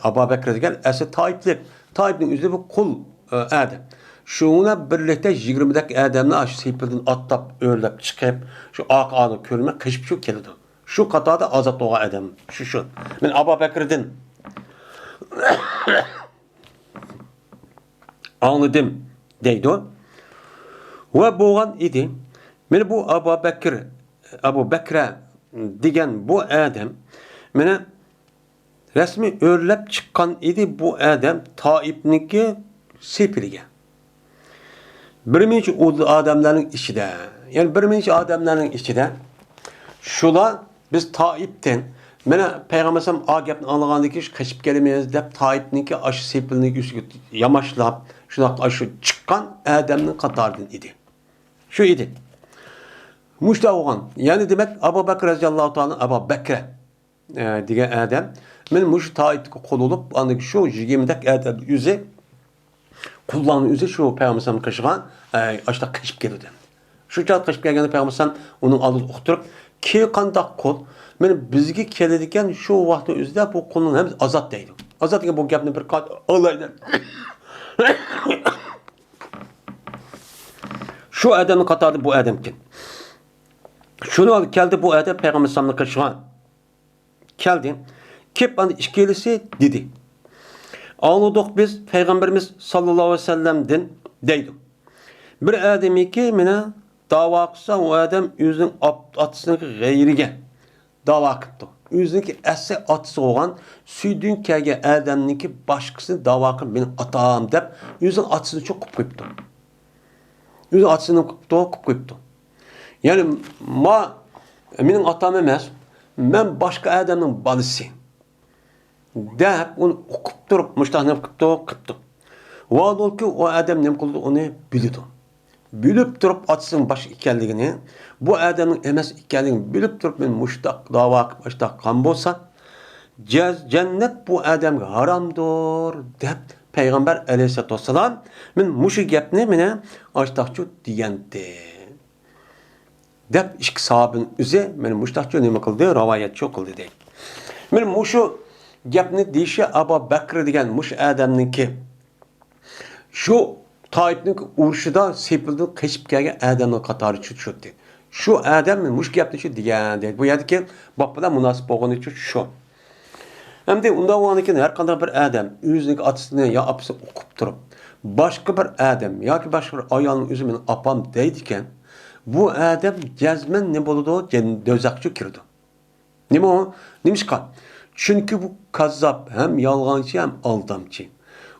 Aba Bekir gel esi Tayyiplik. Tayyip'in üzerinde bir kul adam. Şuna birlikte 20'deki adamla aşı seypildin attap, öğrelep, çıkıp şu ak anı körme kışıp şu kelidi. Şu katada azat oğa adam. Şu. Ben Aba Bekir'din. Anladım deydi o. Ve boğan idi. Ben bu Abu Bekir'e diyen bu adam mene resmi örlep çıkan idi bu adam Taif'niki sepiliga. Birinci adamların içinde, yani birinci adamların içinde şula biz Taif'ten mene Peygamberim agapni anlagandaki kaçıp gelemeyiz dep Taif'niki aşı sepilini üstü yamaçlap şuna aşı çıkan adamın katarından idi. Şu idi. Muşta oğan. Yani demek Abu Bekir radıyallahu ta'ala Abu Bekir diye adam. Men muş Taif'te kol olup anlık şu 20'deki adam yüze kullanı yüze şu Peygamber'in kaşıgan aşta kaçıp geldi. Şu çat kaçıp gelgende Peygamber onun alı oturup ki kandak kol men bizge kelediken şu vakti yüzde bu kolun hem azat deydi. Azat degan bu gapni bir kat olaylar. Şu adamın katardı bu adam kim? Şunu alıp geldi bu adam Peygamber'in kaşıgan. Geldi. Kep anı işkelisi dedi. Anladık biz Peygamberimiz sallallahu aleyhi ve sellem'den deydi. Bir ademi ki mine dava kısa o adam yüzünün atısını gayrige dava kıptı. Yüzünün esse atısı olan süydüğün kege adamın ki başkasını dava kıp benim atağım deyip yüzünün atısını çok kıptı. Yüzünün atısını kıptı. Yani benim atağım emez. Ben başka adamın balısı. Deyip onu okup durup, müştahını kıptı. Vaadol ki o adam ne kıldı onu bildi. Bilip durup atsın baş ikenliğini, bu adamın emes ikenliğini bilip durup ben müştah dava başta kan bolsa, cennet bu adam haramdır deyip Peygamber aleyhissalatü vesselam men muşu gepni mene açtaqçı diyendi. Dep işki sahabın üze men muştaqçı nima kıldı, ravayetçi kıldı deyip. Men muşu gapni deyişi Abu Bekir degan mush adamniki şu Taif'nin uruşida sepildi kaçıp kelgan adamning qatori tushdi. Şu adam mush gapni shu degan deydi. Bu yerdagi bapda munosib bo'lgani uchun shu. Hamda unda o'g'anikin har qanday bir adam o'zining atisini yo apisi o'qib turib, boshqa bir adam yoki boshqa bir ayolning o'zi meni apam deydi ekan, bu adam jazman ne bo'ladi? Do'zaxga kirdi. Nima o? Nimishqa? Çünkü bu kazzap hem yalgancı hem aldamcı.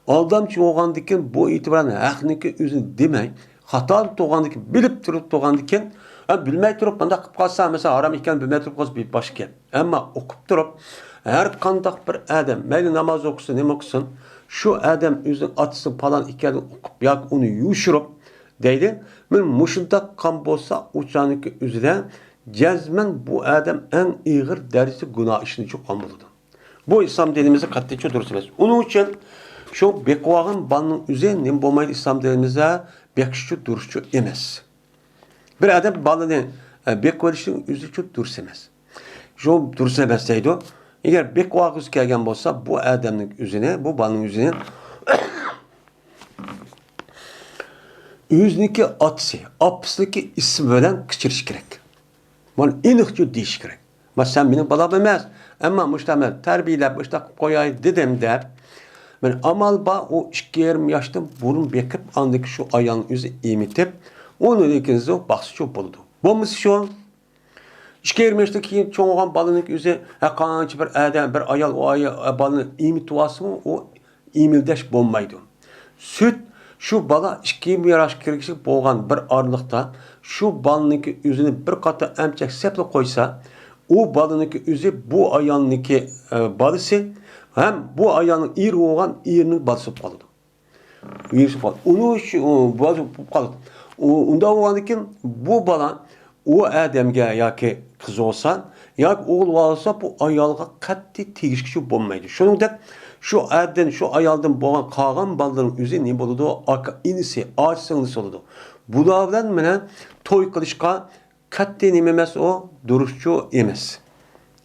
Aldamcı oğandıkken bu itibarın hakkındaki özünü demey, hatalı oğandıkken bilip durup oğandıkken, bilmey durup bunda kıp kalsa mesela haram iken bilmey durup kalsa bir başka. Ama okup durup her kandak bir adam, meyli namaz okusun, ne okusun, şu adam özünün atısın falan iken okup ya onu yuşurup deydi. Ben muşunda kan bolsa uçağındaki üzere cezmen bu adam en ağır dersi günah işini çok anladı. Bu İslam dinimize katlıca durursunuz. Onun için şu bekvağın banının üzerine bulmayı İslam dinimize bekşişçi duruşçu emez. Bir adam balını bekvalişin üzücü dursemez. Şu dursa emasdeydi. Eğer bek vaqıs kelgan bolsa bu adamning yüzüne, bu balning yüzüne o'ziniki otasi, opasiki ismi bilan qichirish kerak. Mana aniq deyish kerak. Mana sen mening bolam emas, ammo mushtamal tarbiyalab, mushta qilib qo'yay dedim deb. Men amal ba o 2,5 yaşdan burun bekip andaki şu ayağın yüzü imitip onu ikiniz o baksı buldu. Bomuz şu 2,5 yaşdan keyin çoğalgan balının yüzü qancha bir adam bir ayal o balını imituvası mı o imildeş bolmaydı. Süt şu bala 2,5 yaş kirişik bolgan bir aralıkta şu balınınki yüzünü bir katı emçek seple koysa o balınınki yüzü bu ayağındaki balısı hem bu ayağının iri olan irinin balısı kalıdı. İrisi kalıdı. Onu balısı kalıdı. Onda olanıkin bu bala o adamga yoki kız olsa yoki oğul olsa bu ayolga qattiq tegishki bo'lmaydi. Shuningdek şu addan şu ayoldan bo'lgan qolgan balalarning o'zi ne bo'ladi? Aka inisi, och singlisi bo'ladi. Bular bilan mana to'y qilishga qattiq nima emas o durustchu emas.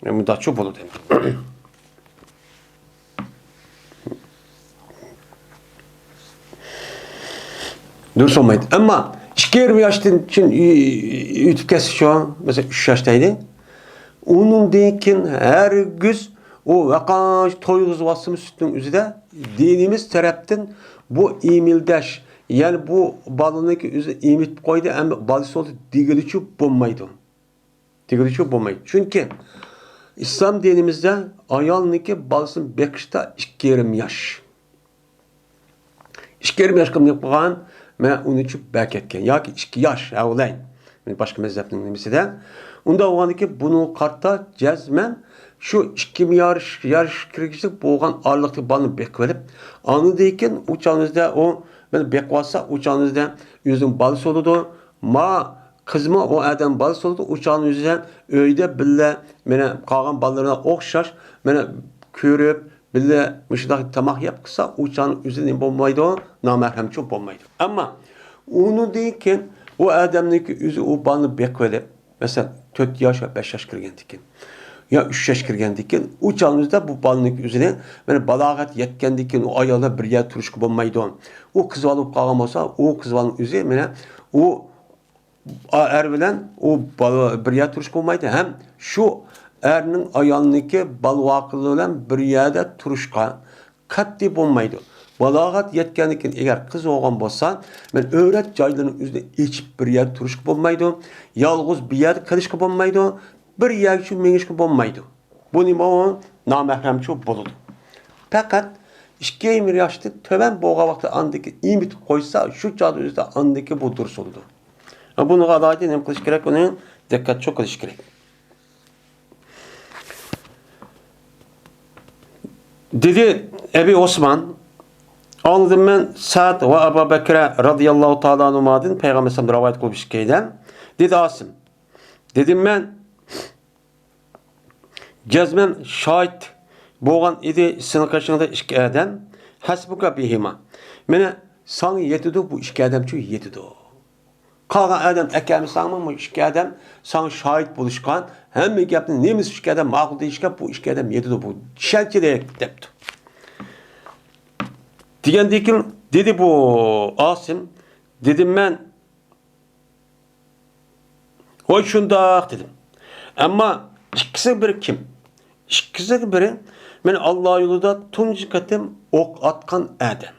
Muddatchu bo'ladi. Dürüst olmaydı. Ama 2,5 yaştan için ütüp kesiş şu an. Mesela 3 yaştaydı. Onun deyken her güz o vakanç toyğuz vasımız sütün üzerinde dinimiz taraftan bu imildaş yani bu balındaki üzerine imit koydu ama balısı oldu digiliçi bulmaydı. Digiliçi bulmaydı. Çünkü İslam dinimizde ayalındaki balısının bekişte 2,5 yaş. 2,5 yaş kılınıp men onu için bak etken. Yoki 2 yaş avlayın. Men başka mezhepning nimasida. Unda o'g'aniki bunu qarta jazman şu 2,5 yaş kirishlik bo'lgan aralıqda balını bekib olib, anıdayken uçağınızda o men bekib olsa uçağınızda o'zining balisi bo'ladi. Ma qizmi o adam balisi bo'ladi. Uçağın o'zidan uyda billa mena qolgan balalarga o'xshash mena ko'rib billa mushundaq tamoq yeb qilsa uçağın o'zidan bo'lmaydi, namarhamchi bo'lmaydi. Ama onu deyken o adamniki o'zi o balını bekib olib, mesela 4 yaş ve 5 yaş kirgendikin. Ya 3 yaş kirgendikin. O çağımızda bu balının üzerine yani balagat yetkendikin o ayağında bir yer turuşku bulmaydı. O kız alıp kalgan olsa o kız balının üzerine o er bilen o bir yer turuşku bulmaydı. Hem şu erinin ayağındaki bal vakılı olan bir yerde turuşka katli bulmaydı. Balagat yetkendikin eğer kız olgan bolsa men öğret jaylarının üzerine hiç bir yer turuşku bulmaydı. Yalğız bir yer kılışkı bulmaydı. Bir yer için menişki bulmaydı. Bu nima o namahremçi buludu. Fakat 2,5 yaşta töven boğa vakti andaki imit koysa şu çağda üzerinde andaki bu durs oldu. Bunu adaydı ne kılış gerek onun dikkat çok kılış gerek. Dedi Ebi Osman anladım ben Sa'd ve Ebu Bekir'e radıyallahu ta'ala anhumadın Peygamber sallallahu rivayet kılmış keyden. Dedi Asım. Dedim ben Cezmen şahit boğan idi sınıf karşılığında 2 adam hasbuka bihima. Mene sana yetidu bu 2 adam çünkü yetidu. Kalgan adam ekemi sana mı 2 adam sana şahit buluşkan hem bir gapni nemiz 2 adam mağul deyişken bu 2 adam yetidu bu şelki de depti. Digendikin dedi bu Asım dedim ben oy şunda dedim. Ama ikisi biri kim? İkisi biri men Allah yolunda tuncu katım ok atkan adam.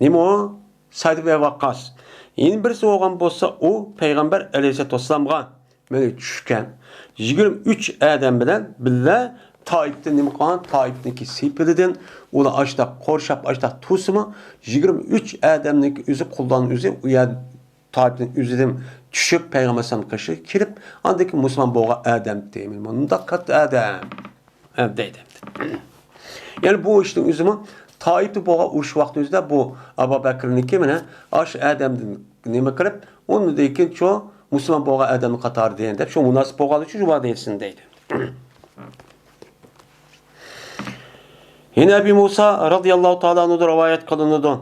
Nima o? Said ve Vakkas. Yeni birisi olgan bolsa o Peygamber Aleyhisselatü Vesselam'a meni tushgan 23 adam bilan billa Taif'te nima qilgan? Taif'niki sepilidan ular ashta qorshab ashta tusimi 23 adamniki o'zi quldan o'zi u yer Taif'ten o'zidan tushib Peygamber sallallohu alayhi vasallam kirib andaki musulmon bo'lgan adam deyman. Bunda kat adam deydi. Yani bu işin üzümü Taif'te bo'lgan urush vaqti o'zida bu Abu Bakrniki mana ash adamdan nima qilib uni deyken shu musulmon bo'lgan adamning qatori degan deb shu munosib bo'lgani uchun shu deyilsin deydi. Yine Ebu Musa radıyallahu ta'ala anhu rivayet kılındı.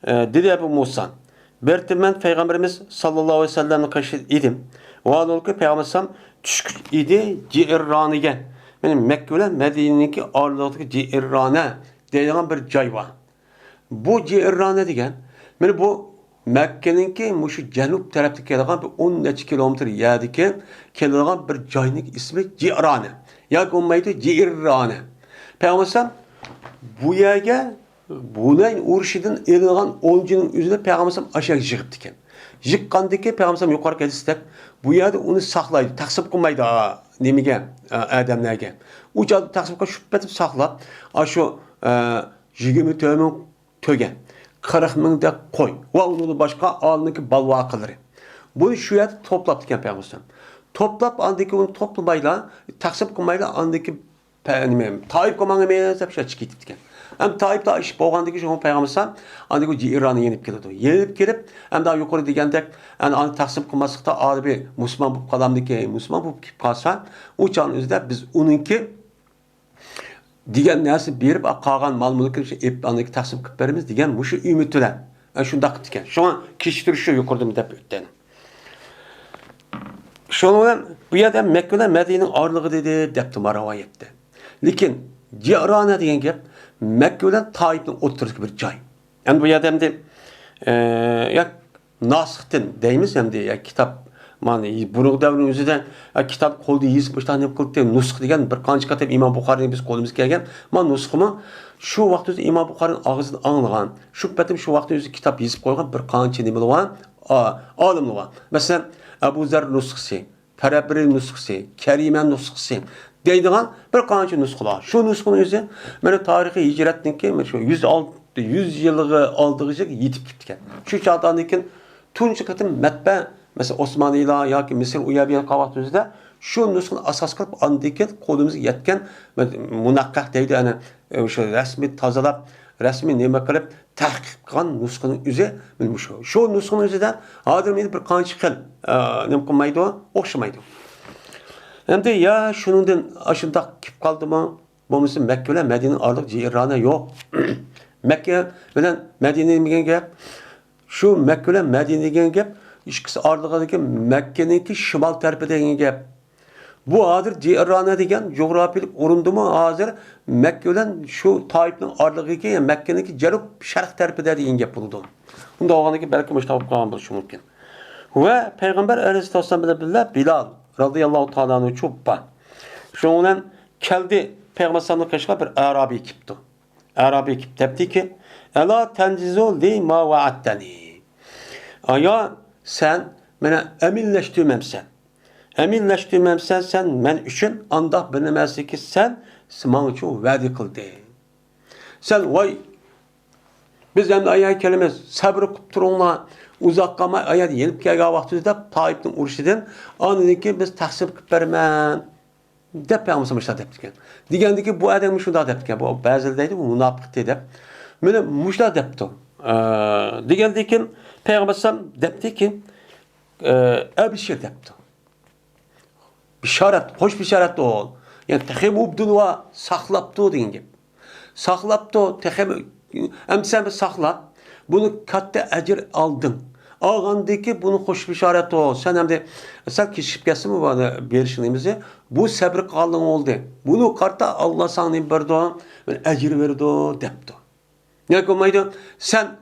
Dedi Ebu Musa Bertim ben Peygamberimiz sallallahu aleyhi ve sellem'le karşı idim. O anol ki Peygamber sallam tushkuch edi Ji'irroniga. Mana Makka bilan Madinaniki oralig'idagi Ji'irrona deydigan bir joy bor. Bu Ji'irrona degan mana bu Makkaninki mushu janub tarafda keladigan bir 10 necha kilometr yerdagi keladigan bir joyning ismi Ji'irrona. Yoki bo'lmaydi Ji'irrona. Payg'ambar bu yerga Bunay urushidan elingan o'ljining o'zida Payg'ambar ashak yig'ibdi ekan. Yiqqandan keyin Payg'ambar yuqori kelsa, bu yerda uni saqlaydi, taqsim qilmaydi nimaga, odamlarga. U joyda taqsimga shubbatib saqlab, shu 24 ming to'ga, 40 ming da qo'y va uni boshqa oliniki balvoqilari. Buni shu yerda to'plab ekan Payg'ambar. To'plab andiki uni to'plamaylar, taqsim qilmaylar, andiki Tayyip komanı deb chiqib ketgan. Hem Tayyip'da iş bo'lgandagi shu payg'ambar andagi Ji'irronni yenib keladi. Yenib kelib, hem daha yuqori degandek, yani ani taqsim qilmaslikda arabi musulmon bo'lib qolamdiki, musulmon bo'lib kelib qolsa, u chog'ning o'zida biz uninki degan narsa berib qolgan mol-mulkni shu andagi taqsim qilib beramiz degan mushu umid bilan shunda qilib ekan. Shuna kechirish yuqorida deb o'tdi. Şunun bu yerda Makka bilan Madinaning oralig'i dedi debdi rivoyatda. Lekin Ji'irrona degan gap Makka bilan Tayyipning o'rtasidagi bir joy. Endi bu yerda endi ya nasixdan deymiz endi ya kitob mana buning davrining o'zida kitob qo'lda yezib boshlanib qildi nusx degan bir qancha kitob Imom Buxoriyning biz qo'limizga kelgan. Mana nusximi shu vaqtda Imom Buxoriyning og'zidan anglagan, shu patim shu vaqtda o'zi kitob yezib qo'ygan bir qancha nima bo'lgan olimlar bor. Masalan, Abu Zar nusxasi, Farabri nusxasi, Kariman nusxasi deydigan bir qancha nusxalar. Shu nusxaning o'zi mana tarixiy hijratdan keyin shu 100 yilga oldigacha yetib ketgan. Shu chog'dan keyin tunchi qatim matba, masalan Osmoniylar yoki Misr Uyabiyan qavaqtizda shu nusxani asos qilib andikin qo'limizga yetgan munaqqah deydi ana o'sha rasmiy tozalab, rasmiy nima qilib tahqiq qilgan nusxaning o'zi mana shu. Shu nusxaning o'zida hozir men bir qancha xil nima qilmaydi, o'xshamaydi. Endi ya shuningdan ashundaq kelib qoldimi? Bo'lmasa Makka bilan Madina oraliq Ji'irrona yo'q. Makka bilan Madina degan gap, shu Makka bilan Madina degan gap ikkisi oralig'idagi Makkaningki shimol tarafida degan gap. Bu hozir Ji'irrona degan jo'grafiyalik o'rindimi hozir Makka bilan shu Tayyipning oralig'iga Makkaningki janub sharq tarafida degan gap bo'ldi. Unda olganiki balki mushtaq qolgan bo'lishi mumkin. Va payg'ambar alayhisolom bilan Bilal radıyallahu ta'ala'nın çubba. Şundan keldi Peygamber'in karşısına bir Arabi ekipti. Arabi ekip tepti ki Ela tenzizu li ma vaattani. Aya sen bana eminleştirmemsen. Eminleştirmemsen sen men üçün andak bilemezsin ki sen man için vaadi kıldı. Sen vay biz hem de ayet kelimez sabrı kupturunla uzaqqama ayet yenip kelgan vaqtida Tayyipning urushidan aniki biz taqsim qilib berman deb Payg'ambar mushta debdi. Degandiki bu odam shunda debdi. Bu ba'zilar deydi bu munofiq deb. Mana mushta debdi. Degandiki Payg'ambar debdiki abshir debdi. Bisharat, xo'sh bisharat ol. Yani tahim ubdunva saqlabdi degan gap. Saqlabdi, tahim amsan saqlab bunu katta ajr aldın. Ağandaki bunu hoş bir işaret o. Sen hem de sen kişip gelsin mi bana berişinizi? Bu sabır kaldın oldu. Bunu karta Allah sana verdi. Ben ecir verdi depti. Ne koymaydı? Sen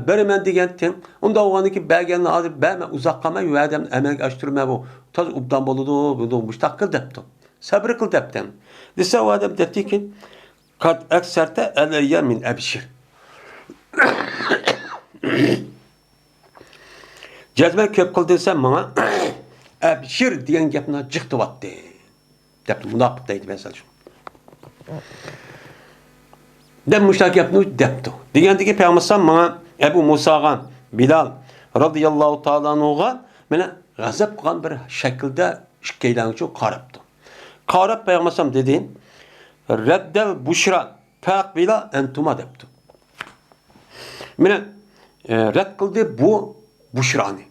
berimen diyentim. Onda ağandaki belgenin adı ben uzaklama yüvedem emek açtırma bu. Taz ubdan boludu. Bu müştakkıl depti. Sabır kıl deptim. Dese o adam depti ki kat ekserte el min ebşir. Cezme köp kıldıysan bana ebşir diyen gapına çıktı vattı. Depti münafık deydi mesela. Demişler yapını depti. Diyendeki Peygamber bana Ebu Musa'gan Bilal radıyallahu ta'ala anhu'a bana gazap kılan bir şekilde şikaylanıcı qarabdı. Qarab Peygamber dediğin reddel buşra faq bila entuma depti. Bana red kıldı bu buşrani.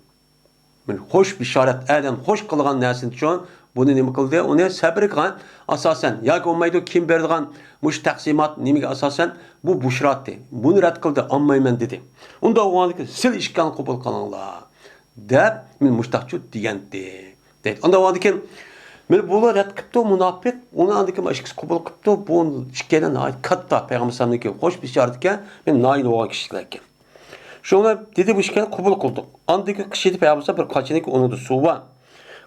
Men hoş bisharat adam hoş kılgan narsin üçün bunu nima qildi? Uni sabr qilgan asosan yoki olmaydi kim berdigan mush taqsimot nimaga asosan bu bushratdi. Buni rad qildi, olmayman dedi. Unda o'g'aniki sil ishkan qabul qilinglar deb men mushtaqchu degandi. Deydi. Unda o'g'aniki Meni bular ret qipti münafik, onu andiki işkisi kubul qipti, bu işkenen ait katta Peygamber sallallahu hoş bir şart ekan, men nail olan kişiler ekan. Şuna dedi bu işkeni kubul kıldık. Andaki kişiydi Peygamber bir kaçınık onudu suva.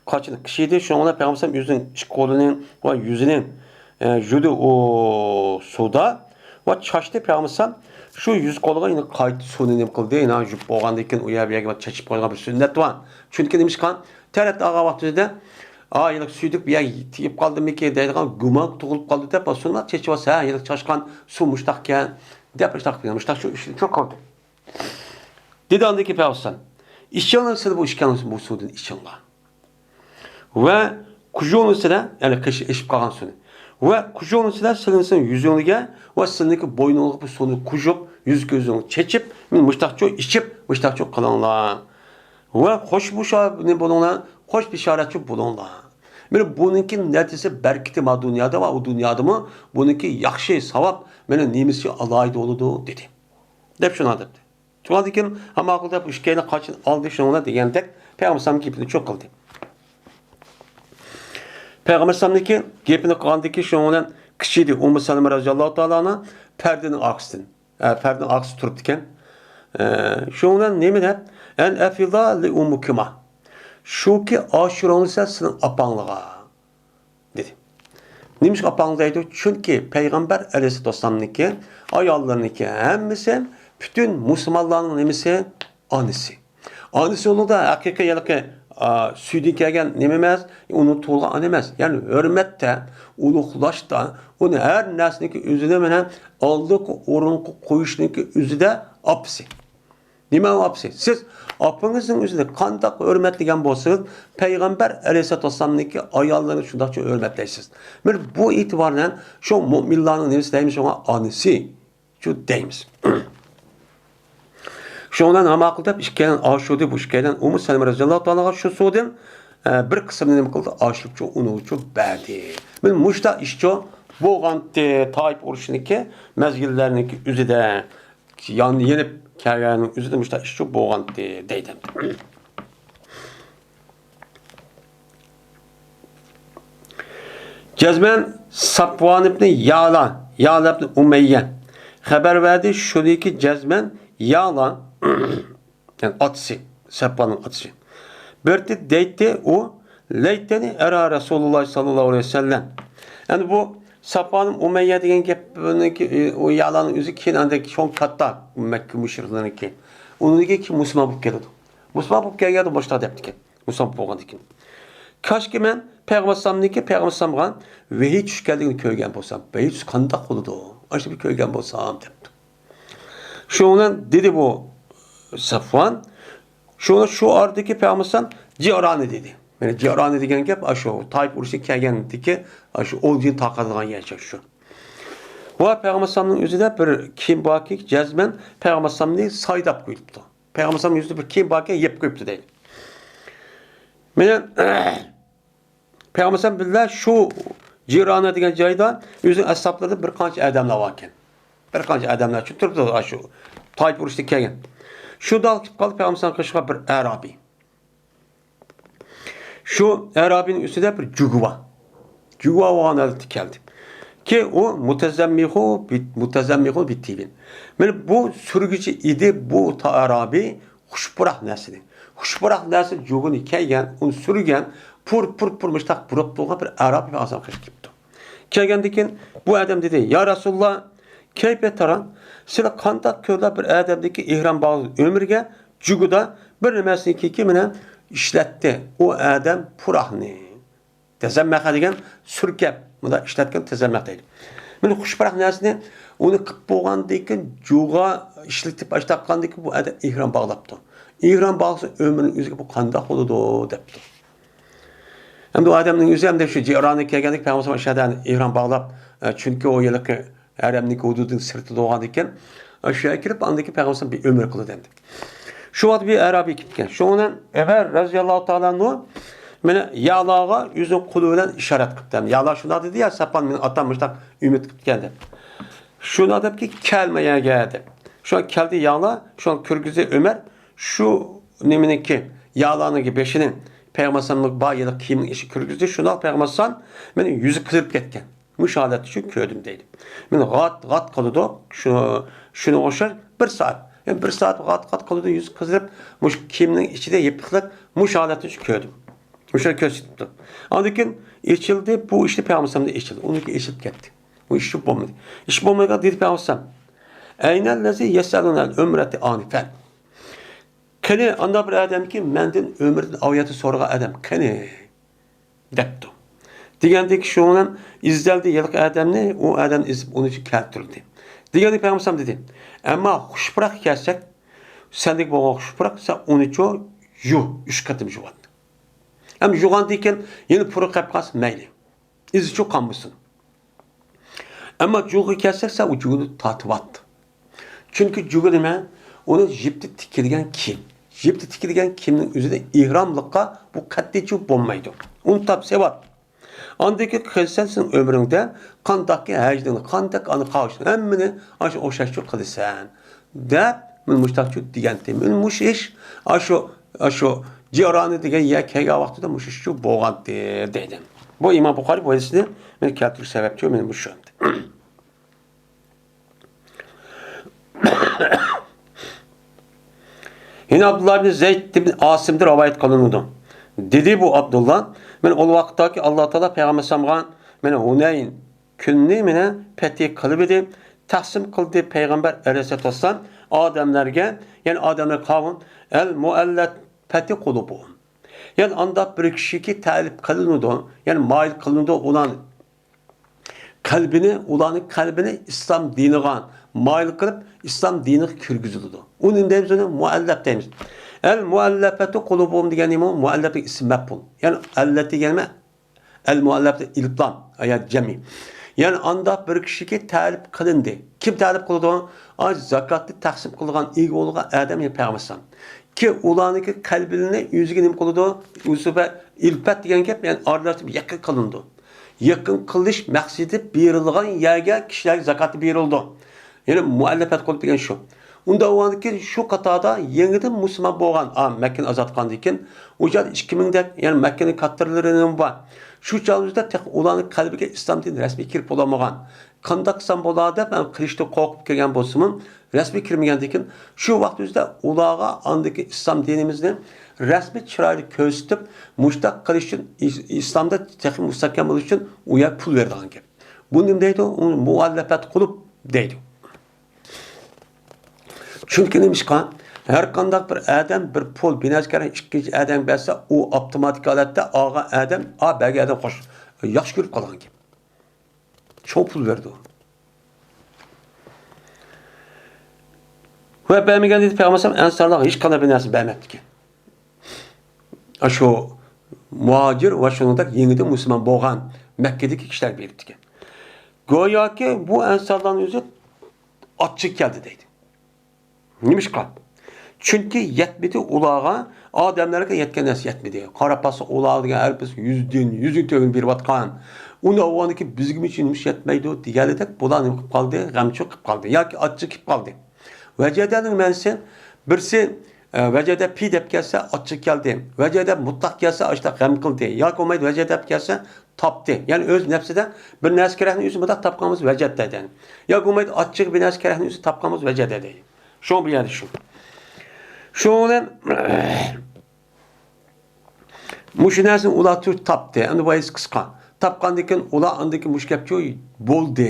Kaçınık kişiydi şuna Peygamber yüzünün kolunun ve yüzünün yüzü o suda ve çaştı Peygamber şu yüz koluğa yine kayıt sunu nem kıldı. Yine jüp boğandayken uya bir yere çeşip koygan bir sünnet var. Çünkü demişkan teret ağa vaktinde yılık süydük bir yer tiyip kaldı mı ki deydiğen gumak tuğulup kaldı deyip sonra çeşip olsa yılık çaşkan su muştakken deyip muştak şu işini çok kaldı. Dedi andaki Peygamber İşçiler bu işkenen bu sudun işçiler. Ve kujonun sıra yani kış eşip kalan sunu. Ve kujonun sıra sılınısın yüzünüge ve sılındaki boynunu bu sunu kujup yüz gözünü çeçip muştakçı içip muştakçı kalanlar. Ve hoş bu ne bulunlar, hoş bir şaratçı bulunlar. Meni bununki neticesi berkiti ma dünyada ve o dünyada mı bununki yakşı savap meni nimisi alaydı oludu dedi. Dep şuna dedi. Şuna dikim ama akılda bu işkeyne kaçın aldı şuna diyen tek Peygamber sallallahu gepini çok kıldı. Peygamber sallallahu gepini kıldığı şuna kişiydi Ummu Salime radhiyallahu ta'ala perdenin arkasından. Perdenin arkası turup diken. Şuna ne mi de en efila li ummukuma. Şu ki aşuranı sizin apanlığa dedi. Neymiş apanlığıydı? Çünkü Peygamber aleyhisselam'nınki ayallarınki hemmisi bütün Müslümanların nemisi anısı. Anısı onu da hakika yalık süydü kelgen nememez, unutulgan anemez. Yani hürmette, uluqlaşta, onu her nesniki üzüde menen aldık orun koyuşniki üzüde apsi. Nime o apsi? Siz apınızın üzüde kandak hürmetligen bolsanız Peygamber aleyhisselam'nınki ayallarını şundakça hürmetleysiz. Bu itibarla şu müminlerin nemisi deymiş ona anısı. Şu deyimiz. Şundan hamakılda işkenen aşudu bu işkenen Ummu Salime radhiyallahu ta'ala şu sudun bir kısmını ne kıldı? Aşıkçı unuçu verdi. Men muşta işçi boğantı Tayyip uruşuniki mezgilleriniki üzüde yani yenip keryanın üzüde muşta işçi boğantı deydi. Cezmen Safvan ibn Ya'la ibn Umeyye haber verdi şuradaki cezmen Ya'la yani atısı, Safvan'ın atısı. Berti deytti o leyteni era Resulullah sallallahu aleyhi ve sellem. Yani bu Safvan'ın Umeyye degen gepniki o Ya'lanın üzü kinandaki şon katta Mekke müşriklerinin onunki ki Müslüman bulup geldi. Müslüman bulup geldi başta depti. Müslüman bolgan dikin. Kaşki men Peygamber sallallahu Peygamber sallallahu ve hiç geldiğini köygen bolsam, ve hiç kandak oldu. Aşırı bir köygen bolsam depti. Şundan dedi bu Safvan, şu ardaki Peygamber Ciarani dedi. Yani Ciarani degen gep aşı Tayyip uruşu kelgendiki aşı olcun takadığan yerçek şu. Bu Peygamber sallallahu üzerinde bir kim baki cezmen Peygamber sallallahu saydap koyuptu. Peygamber sallallahu yüzünde bir kim baki yep koyuptu değil. Men Peygamber sallallahu billah şu Ciarani degen cayda yüzün ashablarda bir kanç adamlar varken. Bir kanç adamlar şu turptu aşı Tayyip uruşu kelgen. Şu dal kalıp Peygamber sallallahu bir Arabi. Şu Arabi'nin üstünde bir cügva. Cügva olan alıp geldi. Ki o mutezemmihu bittibin. Yani bu sürgücü idi bu Arabi huşburah nesli. Huşburah nesli cügunu kelgen, onu sürgen, pur müştak burup doğan bir Arabi ve azam kış gipti. Kelgendikin bu adam dedi, ya Resulullah, keyfe taran, sıra kandak körler bir adamdaki ihram bağlı ömürge, cüguda bir nemesini ki kimine işletti. O adam purahni. Tezemmek degen sürkep. Bunda işletken tezemmek değil. Men huşburah nesini onu kıp boğandayken cuğa işletip baştakandaki bu adam ihram bağlaptı. İhram bağlısı ömrünün üzerine bu kandak oldu depti. Hem de o adamın üzerinde şu Ciarani kelgendik Peygamber aşağıdan ihram bağlap çünkü o yıllık Arabnik hududun sırtı doğandayken aşağıya girip andaki Peygamber bir ömür kılı dendi. Şu ad bir Arabi gitken. Şundan Ömer radıyallahu ta'ala anhu mene Ya'lağa yüzün kulu bilen işaret kıptım. Ya'la şuna dedi ya sapan men atanmıştak ümit kıptkendi. Şuna da ki kelmeye geldi. Şu an geldi Ya'la, şu an Kürgüz'e Ömer şu nemineki Ya'la'nın ki beşinin Peygamber'in bayılık kimin işi kürgüzdü. Şuna Peygamber'in benim yüzü kızırıp ketken. Müşahadet için köydüm deydim. Ben gat kalıdı. Şunu oşar bir saat. Yani bir saat gat kalıdı yüzü kızırıp kimin içinde yıpıklık müşahadet için köydüm. Müşahadet köydüm. Anladıkken içildi. Bu işte Peygamber'in içildi. Onu ki içilip gitti. Bu iş bulmadı. İş bulmadı dedi Peygamber. Eynellezi yeselunel ömreti anifen. Kene anda bir adam ki menden ömrün aviyatı soruğa adam. Kene deptu. Degandeki şu an izdeldi yıllık adamni o adam izib onu için keltirdi. Degandeki Peygamber dedi. Ama huşpırak gelsek sendeki bu huşpırak sen onu için üç katım juvat. Hem jugan deyken yeni puru kapkas meyli. İzi çok kanmışsın. Ama juğu kelsek sen o juğunu tatıvat. Çünkü juğu deme onu jipti tikilgen kim? Jipti tikilgen kimnin üzerinde ihramlıkka bu katlici bulmaydı. Onu tapse var. Andaki kılsensin ömründe kandaki hecdini, kandak anı kavuşun. Emmini aşı o şaşçı kılsan. Da min müştakçı digente. Min muş iş aşı ciranı digen yekega vakti da muş işçi boğan dedim. Bu İmam Bukhari bu hadisini men keltir sebepçi men muş şöndü. Yine Abdullah bin Zeyd bin Asim'de rivayet kılındı. Dedi bu Abdullah, men o vakittaki Allah Teala Peygamber samgan men Hunayn günni mene peti kılıp edi, tahsim kıldı Peygamber Aleyhisselatü Vesselam adamlarga, yani adamlar kavun el muallat peti kulubu. Yani anda bir kişi talip kılındı, yani mail kılındı olan kalbini İslam dinigan mail kılıp İslam dini kürgüzüldü. Onun demizini muallaf deymiz. El muallafatu kulubum degani muallafı isim mef'ul. Yani allati gelme el muallafı ilplam ayet cemi. Yani anda bir kişiye talip kılındı. Kim talip kıldı? Az zakatlı taksim kılgan iyi olga adam ya Peygamber. Ki ulanıki kalbini yüzüge nim kıldı? Usufe ilpet degen gap yani aralatıp yakın kılındı. Yakın kılış maksidi berilgan yerge kişiler zakatı berildi. Yani muallafat kılıp degen şu. Unda oğanki şu katada yeniden Müslüman boğan, Mekke'ni azatkan diken, o jad 2000'de yani Mekke'nin katırlarının var. Şu çalıcıda tek ulanı kalbige İslam dini resmi kirip olamağan. Kandak sambolada ben Krişte korkup kirgen bolsumun, resmi kirmegen diken, şu vaktimizde ulağa andaki İslam dinimizde resmi çıraylı köstüp, muştak kılışın, İslam'da tek mustakem oluş için uya pul verdi hangi. Bunun deydi, onun muallafat kılıp deydi. Çünkü neymiş kan? Her kandak bir adam bir pul binazkara ikinci adam belse o otomatik halatda ağa adam belki adam hoş. Yaxşı görüp kalan gibi. Çok pul verdi o. Ve beğenmegen dedi Peygamber ensarlar hiç kana binası beğenmedi ki. Şu muhacir ve şunun da yenide Müslüman boğan Mekke'deki kişiler belirtti ki. Goya ki bu ensarların yüzü açık geldi deydi. Neymiş kan? Çünkü yetmedi ulağa, adamlara yetken nasıl yetmedi. Karapası ulağa diye her birisi yüzün tövün bir vatkan. Onu o ki bizim için yetmeydi. Diğerleri de bulan kıp kaldı, gamçı kıp kaldı. Ya ki açık kıp kaldı. Vecedenin mensi birisi vecede pi dep gelse açık geldi. Vecede mutlak gelse işte gam kıldı. Ya ki olmaydı vecede gelse taptı. Yani öz nefside bir neskerehnin yüzü mutlak tapkamız vecededen. Ya ki olmaydı açık bir neskerehnin yüzü tapkamız vecede şu bir yer şu. Şu olan muşinesin ula tür taptı. Anı vayız kıskan. Tapkandikin ula andaki muşkepçi boldu.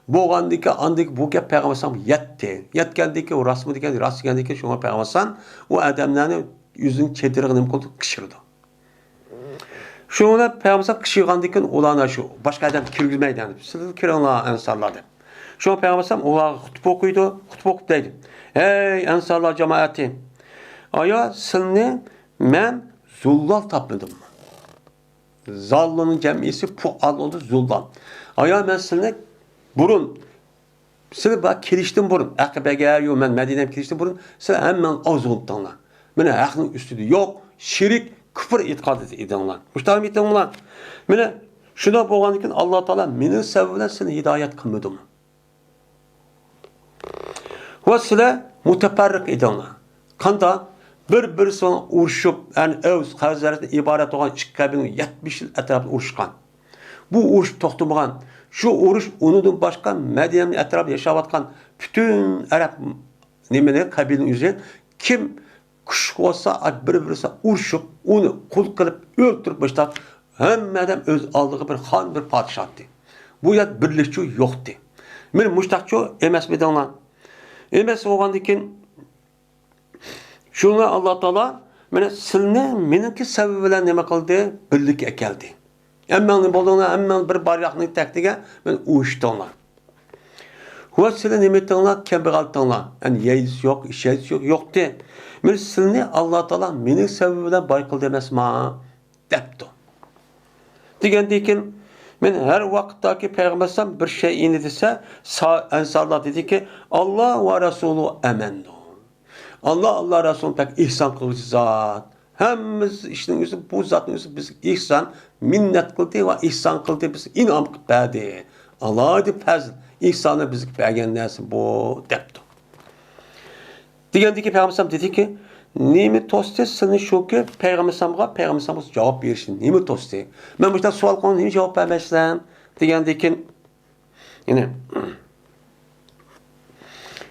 Boğandaki andaki bu kep Peygamber yetti. Yetkendeki o rasmı diken rast kendiki şuna Peygamber o adamların yüzün çedirgini koldu kışırdı. Şu ona Peygamber kışırgandikin ulana şu başka adam kirgizmeydi. Siz kiranla ensarladı. Şu an Peygamber ula hutbe okuydu. Hutbe okuyup deydi. Ey ensarlar cemaati. Aya seni men zullal tapmadım. Zallının cemisi pual oldu zullal. Aya ben seni burun. Seni bak kiriştim burun. Akibe geliyor men Medine'm kiriştim burun. Seni hemen az oluptanlar. Mene aklın üstüdü yok. Şirik, küfür itikad edinler. Müştahim edinler. Mene şuna boğanlıkın Allah Teala menin sebebiyle seni hidayet kılmadım. Ve sile muteferrik edinler. Kanda bir-birisi uruşup, yani öz Hazretine ibaret olan iki kabilenin 70 yıl etrafında uruşkan. Bu uruş toxtamagan. Şu uruş onundan başka Medine'nin etrafında yaşavatkan bütün Arap nimeleri kabilenin üzerine kim kuş olsa bir-birisi uruşup onu kul kılıp öldürüp başta hemmeden öz aldığı bir han bir padişahtı. Bu yat birleşçi yoktu. Men muştakçı emes mi lan? Emes olgandikin şuna Allah Taala mene silne meniki sebebi bilen nima qildi? Birlik ekeldi. Emmanın bolduğuna emman bir bayraqni taktiga men uyuştonlar. Huwa sile nimetonlar kembegaltonlar. Yani yeyiz yok, işeyiz yok, yoktu. Men silne Allah Taala mening sebebi bilen bayqil demesma depdi. Degandikin men her vaqtdagi payg'ambarsam bir şey ini desa, ensarlar dedi ki Allah ve Resulü emendu. Allah Resulü pek ihsan kılıcı zat. Hemmimiz işin yüzü bu zatın yüzü biz ihsan minnet kıldı ve ihsan kıldı biz inam kıldı. Allah de fazl ihsanı biz bergen nersi bu depti. Degandiki Peygamberim dedi ki nemi tosti seni şu ki Peygamberim'e cevap verişin. Nemi tosti? Ben bu işte sual konu nemi cevap vermezsem degandiki yine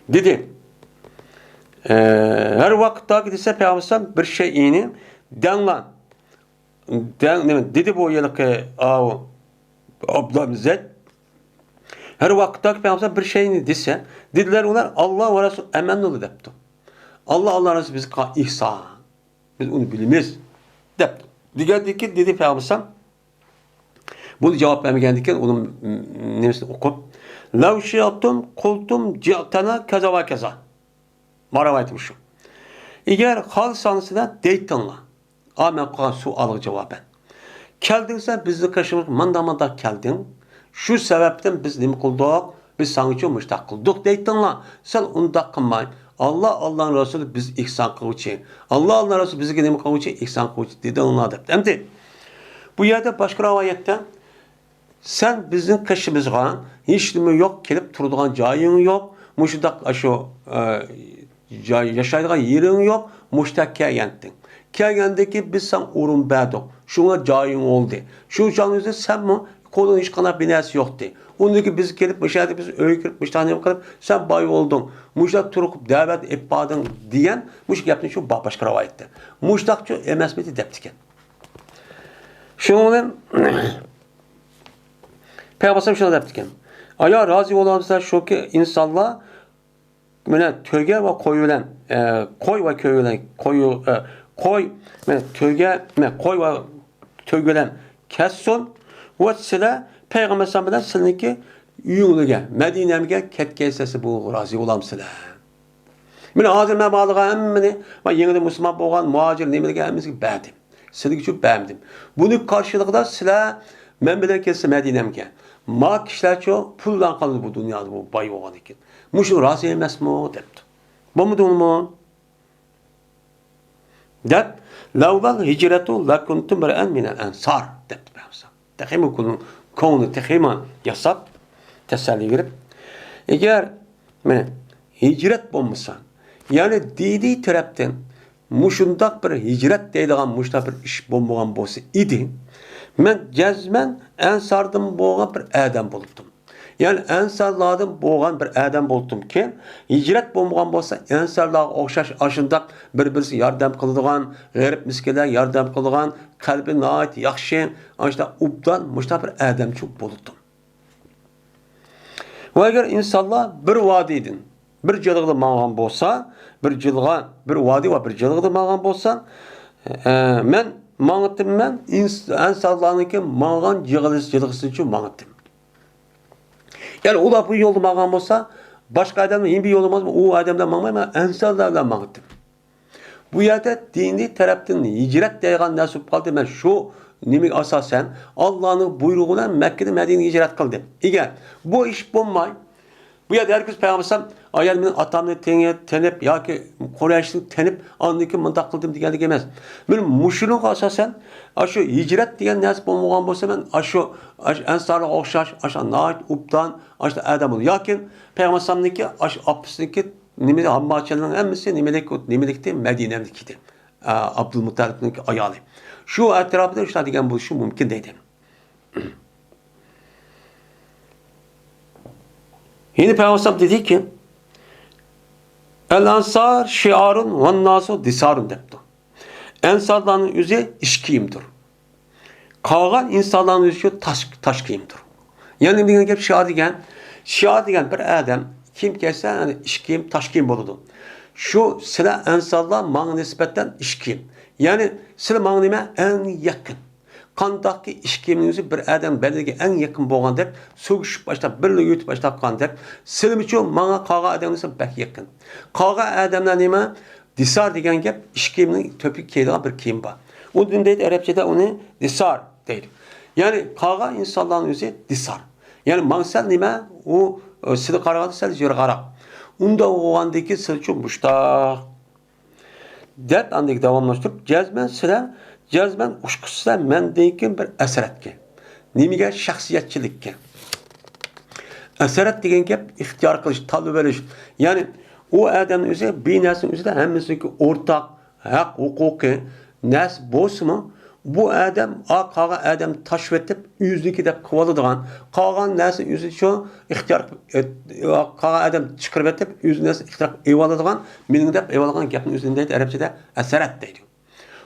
dedi her vakitte gidilse Peygamberim bir şey ini denlan. Dedi bu yıllık Abdullah bin Zeyd her vakitte Peygamberim bir şey ini dese dediler onlar Allah ve Resul emen oldu depti. Allah Resul bizi ihsan. Biz onu bilimiz depti. Dedi ki dedi Peygamberim bunu cevap vermeyken onun nemesini okup "Lav şi'tum kultum ci'tana kaza ve kaza." Maravaytım şu. Eğer hal sanısına deytanla. Amen koyan sualı cevaben. Keldinse bizni kaşımız manda keldin. Şu sebepten biz nemi kıldık? Biz sana için müştak kıldık deytanla. Sen onda kılmayın. Allah'ın Resulü biz ihsan kılıcı. Allah'ın Resulü bizi nemi kılıcı ihsan kılıcı dedi onlar da. Hem bu yerde başka rivayette sen bizim kaşımızga hiç nemi yok kelip turduğun cayın yok. Muştak şu yaşaydığı yerin yok, muştak kelgendin. Kelgendeki biz sen urun bədik. Şuna cayın oldu. Şu canınızda sen mi? Kolun hiç kanap binası yoktu. Ondaki biz gelip müşahede biz öykürüp müştahane kalıp sen bay oldun. Muştak turup davet etpadın diyen muştak yaptığın şu başka rivayette. Muştakçı emesmeti deptiken. Şunun Peygamberim şuna deptiken. Aya razı olanımızda şu ki insanlar mene tölge ve koyulan koy ve köyülen koy mene tölge me koy ve tölgelen kesson ve sile Peygamber sallallahu sizniki uyuğluğa Medine'ye ketkesesi bu razı olam sile. Mene hazır me bağlığa emmeni ve yenide Müslüman boğan muhacir nimelige emmesi beğendim. Sizinki çok beğendim. Bunun karşılıkta sile men bilen kesse Medine'ye. Ma kişiler çok puldan kaldı bu dünyada bu bay olan için. Muşun razı elmez mi o depti. Bu mu mu? Dep, lavval hicretu la kuntum bir'en minel ensar depti. Tehime konu tehime yasap teselli girip eğer hicret bulmuşsan yani dini taraftan muşundak bir hicret deydiğen muşta bir iş bulmayan bolsa idi. Men cezmen ensardan boğan bir adam buldum. Yani ensarlardan boğan bir adam buldum ki hicret bulmayan bolsa ensarlar okşaş aşındak birbirisi yardım kıldığan, garip miskeler yardım kıldığan, kalbi nait, yakşı, işte ubdan muşta bir adam çok buldum. Ve eğer insanlar bir vadiydin, bir cılgıda mağan bolsa, bir vadi ve bir cılgıda mağan bolsa, men mağıttım ben ensarlarınki mağan cılgısı için mağıttım. Yani ola bu yolda mağan bolsa, başka adamla yeni bir yol olmaz mı? O adamla mağmayım ama ensarlarla mağıttım. Bu yerde dini taraftan hicret deygan nasip kaldı. Ben şu nimek asasen Allah'ın buyruğuna Mekke'de Medine'ye hicret kıldım. Eğer bu iş bulmay, bu yerde herkes Peygamberim ayağımın atamını tenip ya ki Kureyş'in tenip andaki mındak kıldım diye demez. Benim muşuluk asasen şu hicret diyen nasip olmayan bolsa ben şu ensarlık okşaş, nait, uptan, adam ol. Yakin Peygamberim'deki apısındaki nimeli Hammaçanın hemmisi nimelikti Medine'deki Abdülmuttalib'in ayalı. Şu etrafında işte degan bu şu mümkün deydi. Yine Peygamber dedi ki El ansar şiarun ve nasu disarun depti. Ensarların yüzü işkiyimdir. Kalan insanların yüzü taş kiyimdir. Yani bir gap şiar degen bir adam kim kelse yani işkiyim taş kiyim boludu. Şu sıra ensarlar bana nispetten işkiyim. Yani sıra bana nime en yakın. Kandaki işkiyiminizi bir adam belirge en yakın boğan dep, sögüşüp başta birle yutub başta kan dep, sıram için bana kağa adamınızı bek yakın. Kağa adamlar nime? Disar degen gap işkiyiminin töpük keydiği bir kiyim var. O din deydi Arapçada onu disar deydi. Yani kağa insanların yüzü disar. Yani mansal nime? O sıra karağıda sel jör karak. Unda oğandaki sıra çok muştaq. Dep andaki davamlaştırıp cezmen uşkusuza mendeyken bir eseretke. Nimige şahsiyetçilikke. Eseret degen gap ihtiyar kılış, talı veriş. Yani o adamın üzerinde bir neslin üzerinde hemmisindeki ortak, hak, hukuku, nes bozma. Bu adam, kağa adam taşvetip, yüzdeki de kıvalıdığan, kağa neslin yüzü şu ihtiyar, kağa adam çıkırvetip, yüzü neslin ihtiyar eyvalıdığan, benim de eyvalıdığan gapın üzerindeydi, Arapçada eseret deydi.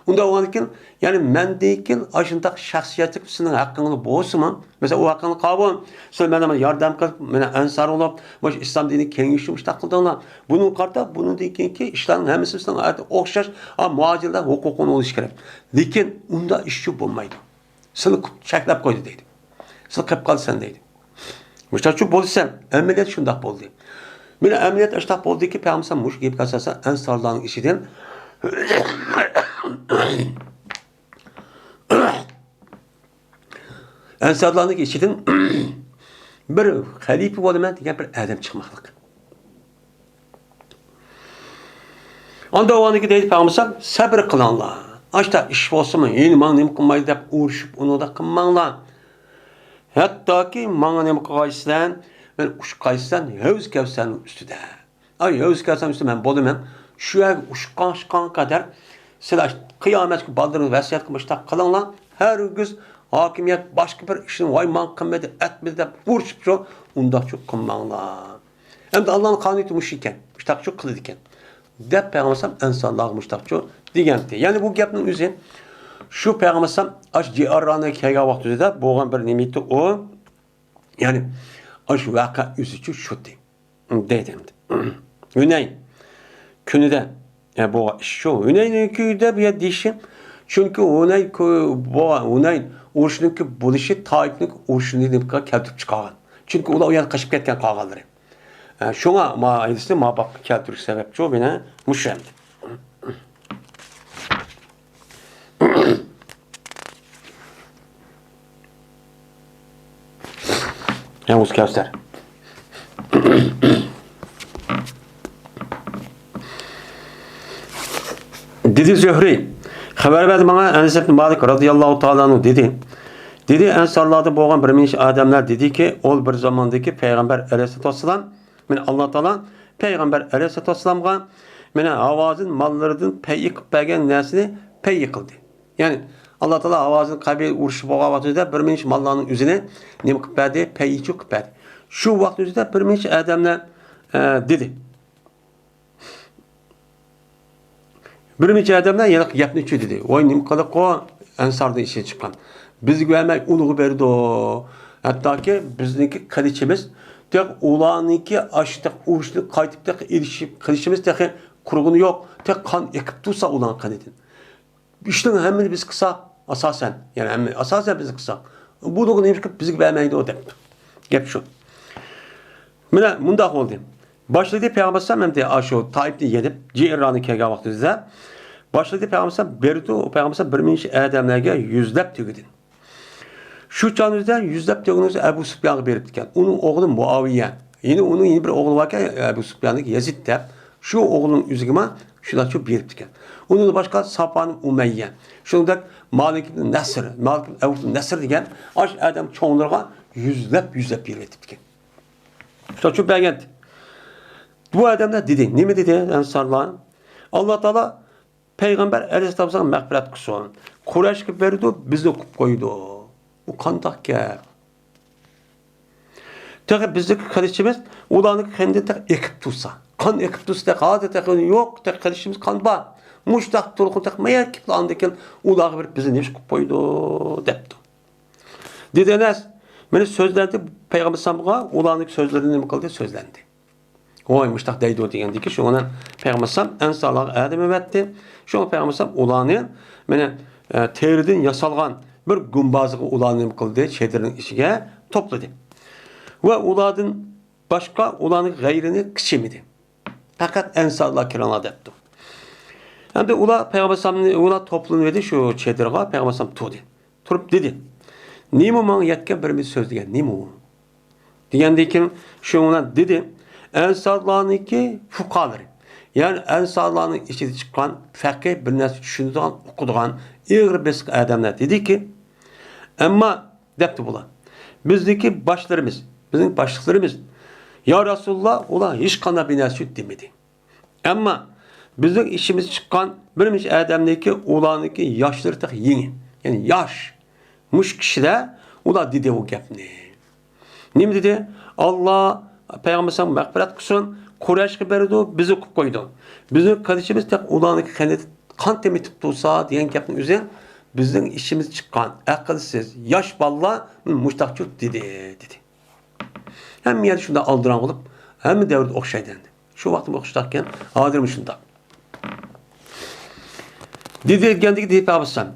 Unda oğanıkin, yani mendeykin aşındak şahsiyetlik sizin hakkını boğusuma, mesela o hakkını kabul, sen bana yardım kılıp, bana ensar olup, İslam dini kengişmiş takıldığına, bunun karta, bunun deyken ki, işlerin hemisi sizin hayatı okşaş, muhacirler hukukunu oluş gerek. Lekin, unda işçi bulmaydı. Seni çeklep koydu deydi. Seni kıp kaldı sen deydi. Müştakçı bolu sen, emniyet şundak boldu. Bana emniyet aştak boldu ki, Peygamber muş gibi kasasa, ensarların işiden, Ensarlarını geçidin bir halife olman degan bir adam çıkmaklık. Onda o anki deydi Peygamber sabır kılanlar. Açta iş olsun mu? Yeni man nem kılmaydı dep uğraşıp onu da kılmanlar. Hatta ki man nem kılmaysan ben uç kaysan havuz kevsen üstüde. Ay havuz kevsen üstüde ben bolum hem şu ev uçkan kadar sizler kıyamet ki baldırın vesiyet kılmışlar kılanlar her gün hakimiyet başka bir işin vayman kımmeti etmedi de vuruşup şu unda çok kılmanlar. Hem de Allah'ın kanunu etmiş iken müştak çok kılıdı iken. Dep Peygamber ensarlar müştak çok digenti. Yani bu gapның üzerine şu Peygamber aş ciarrana kega vakti de boğan bir nimeti o yani aş vaka üzücü şu dedim. Güney künüde bu şu Güney'in köyde bir dişim çünkü Güney uruşunki buluşu Taif'nin uruşunu dipka keltirip çıkargan. Çünkü ular o yana kaçıp ketken kalganları. Şuna ma bak keltirip sebep çoğu bana müşemdi. Yavuz Kevser. Dedi Zühri. Haber verdi bana Enes ibn Malik radıyallahu ta'ala anhu dedi. Dedi ensarlarda boğan bir minç adamlar dedi ki ol bir zamandaki Peygamber aleyhissalatu vesselam Allah Teala Peygamber aleyhissalatu vesselam'a mene avazın mallarının peyik bəgən nesini peyik kıldı. Yani Allah Teala avazın kabil uruşu boğa vaxtında bir minç mallarının üzerine nem kıpədi, peyik kıpədi. Şu vaxt üzerinde bir minç adamlar dedi. Bir minç adamlar yanıq yapnıçı dedi. Oy nem qılıq o ensarda işe çıkan. Biz güvenmek uluğu verdi o. Hatta ki bizdeki kılıçımız tek ulaniki açtık, uğuştuk, kaytıptık, ilişip, kılıçımız tek kurgunu yok. Tek kan yakıp dursa ulan kan edin. İşte hemen biz kısa, asasen. Yani hemen asasen biz kısa. Bu neymiş ki bizi güvenmeydi o demek. Gep şu. Munda oldu. Başladı Peygamber Sallam de aşo Taif'te yedip, Ci'irran'ı kega vaxtında. Başladı Peygamber Sallam berdi o Peygamber Sallam bir minç adamlarga yüzlep tügüdün. Şu çağınızda yüzlep tügünüzü Ebu Süfyan'a berip diken. Onun oğlu Muaviye. Yine onun yeni bir oğlu varken Ebu Süfyan'daki Yezid de şu oğlunun üzerine şuna çok berip diken. Onun da başka Safvan Umeyye. Şunda Malik ibn Nasr, Malik ibn Ebu Nasr diken aş adam çoğunlarına yüzlep berip diken. Şu çok beğendi. Bu adamlar dedi. Ne mi dedi Ensarlar? Allah Teala Peygamber Aleyhisselam'a mağfiret kılsın. Kureyş'e verdi, bizi koydu. Bu kandak gel. Tek bizdeki kardeşimiz ulanık kendi tek ekip tutsa. Kan ekip tutsa tek tek yok. Tek kardeşimiz kan var. Muştak turkun tek meğer kiplandaki ulağı verip bizi neş koydu depti. Dedi Enes, beni sözlendi Peygamber Sam'a ulanık sözlerini mi kıldı sözlendi. Oy muştak deydi o diyendi ki şu ona Peygamber Sam Ensarlar Adem'e verdi. Şu an Peygamber Sam ulanı beni teriden yasalgan bir gumbazlığı ulanı mı kıldı şeylerin içine topladı. Ve uladın başka ulanın gayrini kişimidi. Fakat Ensarlar kirana depti. Hem de ula Peygamber Sam'ın ula topluluğunu verdi şu çedirga Peygamber Sam tuğdu. Turup dedi. Nimo man yetken bir söz diyen nimo. Diyendekin şu ona dedi. Ensarların iki fukaları. Yani Ensarların içi çıkan fakir bir nesli düşündüğün okuduğun ağır besk adamlar dedi ki ama depti bula. Bizdeki başlarımız, bizim başlıklarımız ya Resulullah ula hiç kana binası demedi. Ama bizim işimiz çıkan birimiz adamdaki ulanıki yaşları tak yeni. Yani yaş. Muş kişiler ula dedi o gapni. Ne dedi? Allah Peygamber Sam mağfiret kılsın. Kureyş'e verdi, bizi koydu. Bizim kardeşimiz tek ulanıki kan temi tutulsa diyen gapni üzerine bizim işimiz çıkan akılsız yaş balla muştakçı dedi. Hem yer şunda aldıran olup hem devrde okşaydendi. Şu vaktim okşatarken adırım şunda. Dedi kendiki deyip abısam.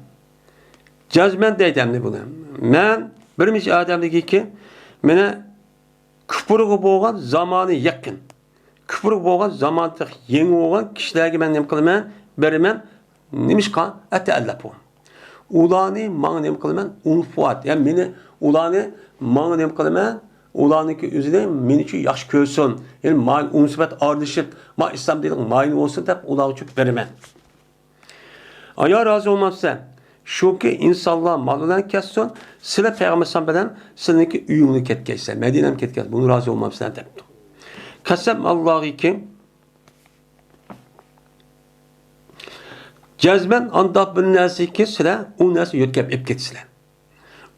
Cazmen deydemdi bunu. Ben birimiz adamdaki ki mene küfürü boğan zamanı yakın. Küfürü boğan zamanı yeni olan kişilerge ben nem kılımın berimen nemişkan eteellapum. Ulanı mağın nem kılımın unfuat. Yani beni ulanı mağın nem kılımın ulanıki üzerine meniçi yaş köysün. Yani mağın unsubet ardışıp ma İslam dedik mağın olsun da ulağı çok berimen. Aya razı olmazsa şu ki insanlar malından kessin, sile Peygamber Sam'dan silinki uyumlu ketkeyse, Medine'm ketkeyse, bunu razı olmazsa depti. Kasem Allah'ı ki cezben anda bir nesi ki sile, o nesi yötkep ep ketsile.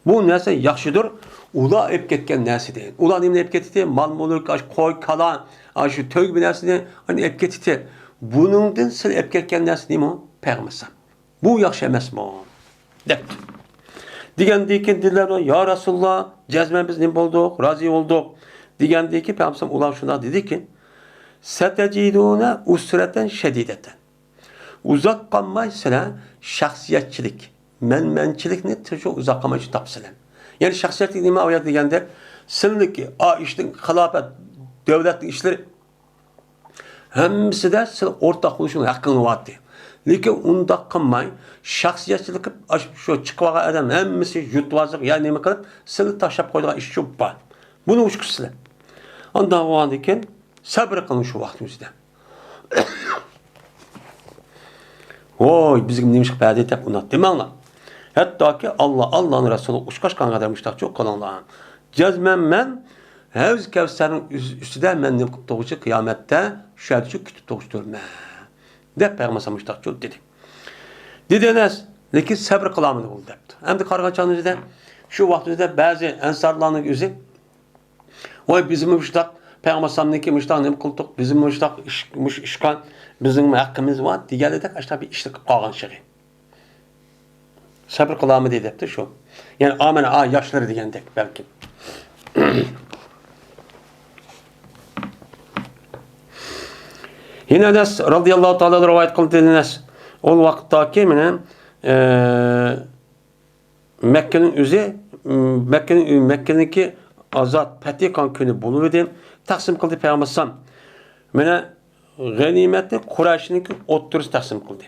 Bu nesi yakşıdır, ula ep ketken nesi değil. Ula nimle ep ketiti, mal muluk, koy, kalan, şu tövg bir nesi değil, hani ep ketiti. Bunun sile ep ketken nesi değil mi o? Peygamber Sam. Bu yakşı emes mi o? Depti. Digendeki diller ya Resulullah cezmen biz ne olduk, razı olduk. Digendeki Peygamber ulan şuna dedi ki setecidune usreten şedideten. Uzak kalmaysa şahsiyetçilik, menmençilik ne çok uzak kalmayı tapsılan. Yani şahsiyetlik nime ayet digende sınırlık işin halafet devlet işleri hemsi de ortak oluşun hakkını vaatti. Lekin unda qilmay shaxsiyatchilik shu chiqvagan adam hammasi yutvazliq ya nima qilib sizlarni tashlab qo'yadigan ish shu bor. Buni ushqisizlar. Ondan bo'lgandan keyin sabr qiling shu vaqtingizda. Voy bizga nima ish qiladi deb uni demanglar. Hattoki Allohning rasuli ushqashgan qadar mushtaqchi qilinglar. Jazman men Havz Kevser'in üstüde men nima qilib to'g'ri qiyomatda shu kutib to'g'ri deb Peygamber Sam'ın dedi. Dedi Enes, lekin sabr qılamını bul debdi. Hem de qarğaçanızda şu vaqtida bazı ensarlarning o'zi voy bizim müştak Peygamber Sam'niki müştak nima qildik? Bizim müştak ishqan bizim haqqimiz var deganida ashta bir ishni qilib qolgan şey. Sabr qılamı debdi şu. Yani amena yaşları degandek belki. Yine Enes radıyallahu ta'ala rivayet kıldı Enes. O vakittaki Mekke'nin üzü Mekke'ninki azat Petikan günü buluverdi. Taksim kıldı Peygamber Sam. Mene ganimetni Kureyş'ninki 30 taksim kıldı.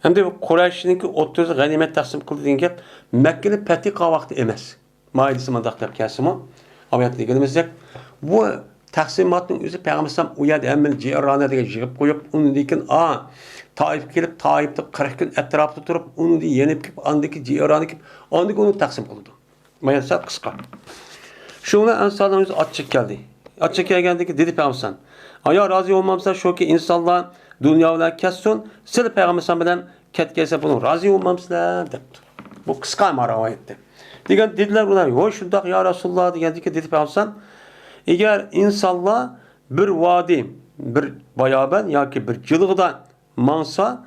Hem de Kureyş'ninki 30 ganimet taksim kıldı degan gap Mekke'nin Petikan vakti emas. Maidisi mandaq deb kelsin-mi? Ayetli gelmezsek bu taksimatning o'zi Peygamber Sam u yerda hamma Jirana degan yig'ib qo'yib, undan keyin Taif kelib, Taifda 40 kun atrofida turib, uni yenib kelib, andiki Jirana kelib, andiki uni taqsim qildi. Mayasa qisqa. Shuni ansarlarimiz ochib keldi. açık kelgandiki dedi Peygamber. Aya razı olmamsa şoki insanlar dünyada kessin. Siz Peygamber bilen ketkese bunu razı olmamsızlar depti. Bu kısa rivayette. Digen dediler buna, "Yo şundak ya Resulullah" degendiki dedi Peygamber. Eğer insanlar bir vadi, bir bayaben yoki bir jilg'dan mansa,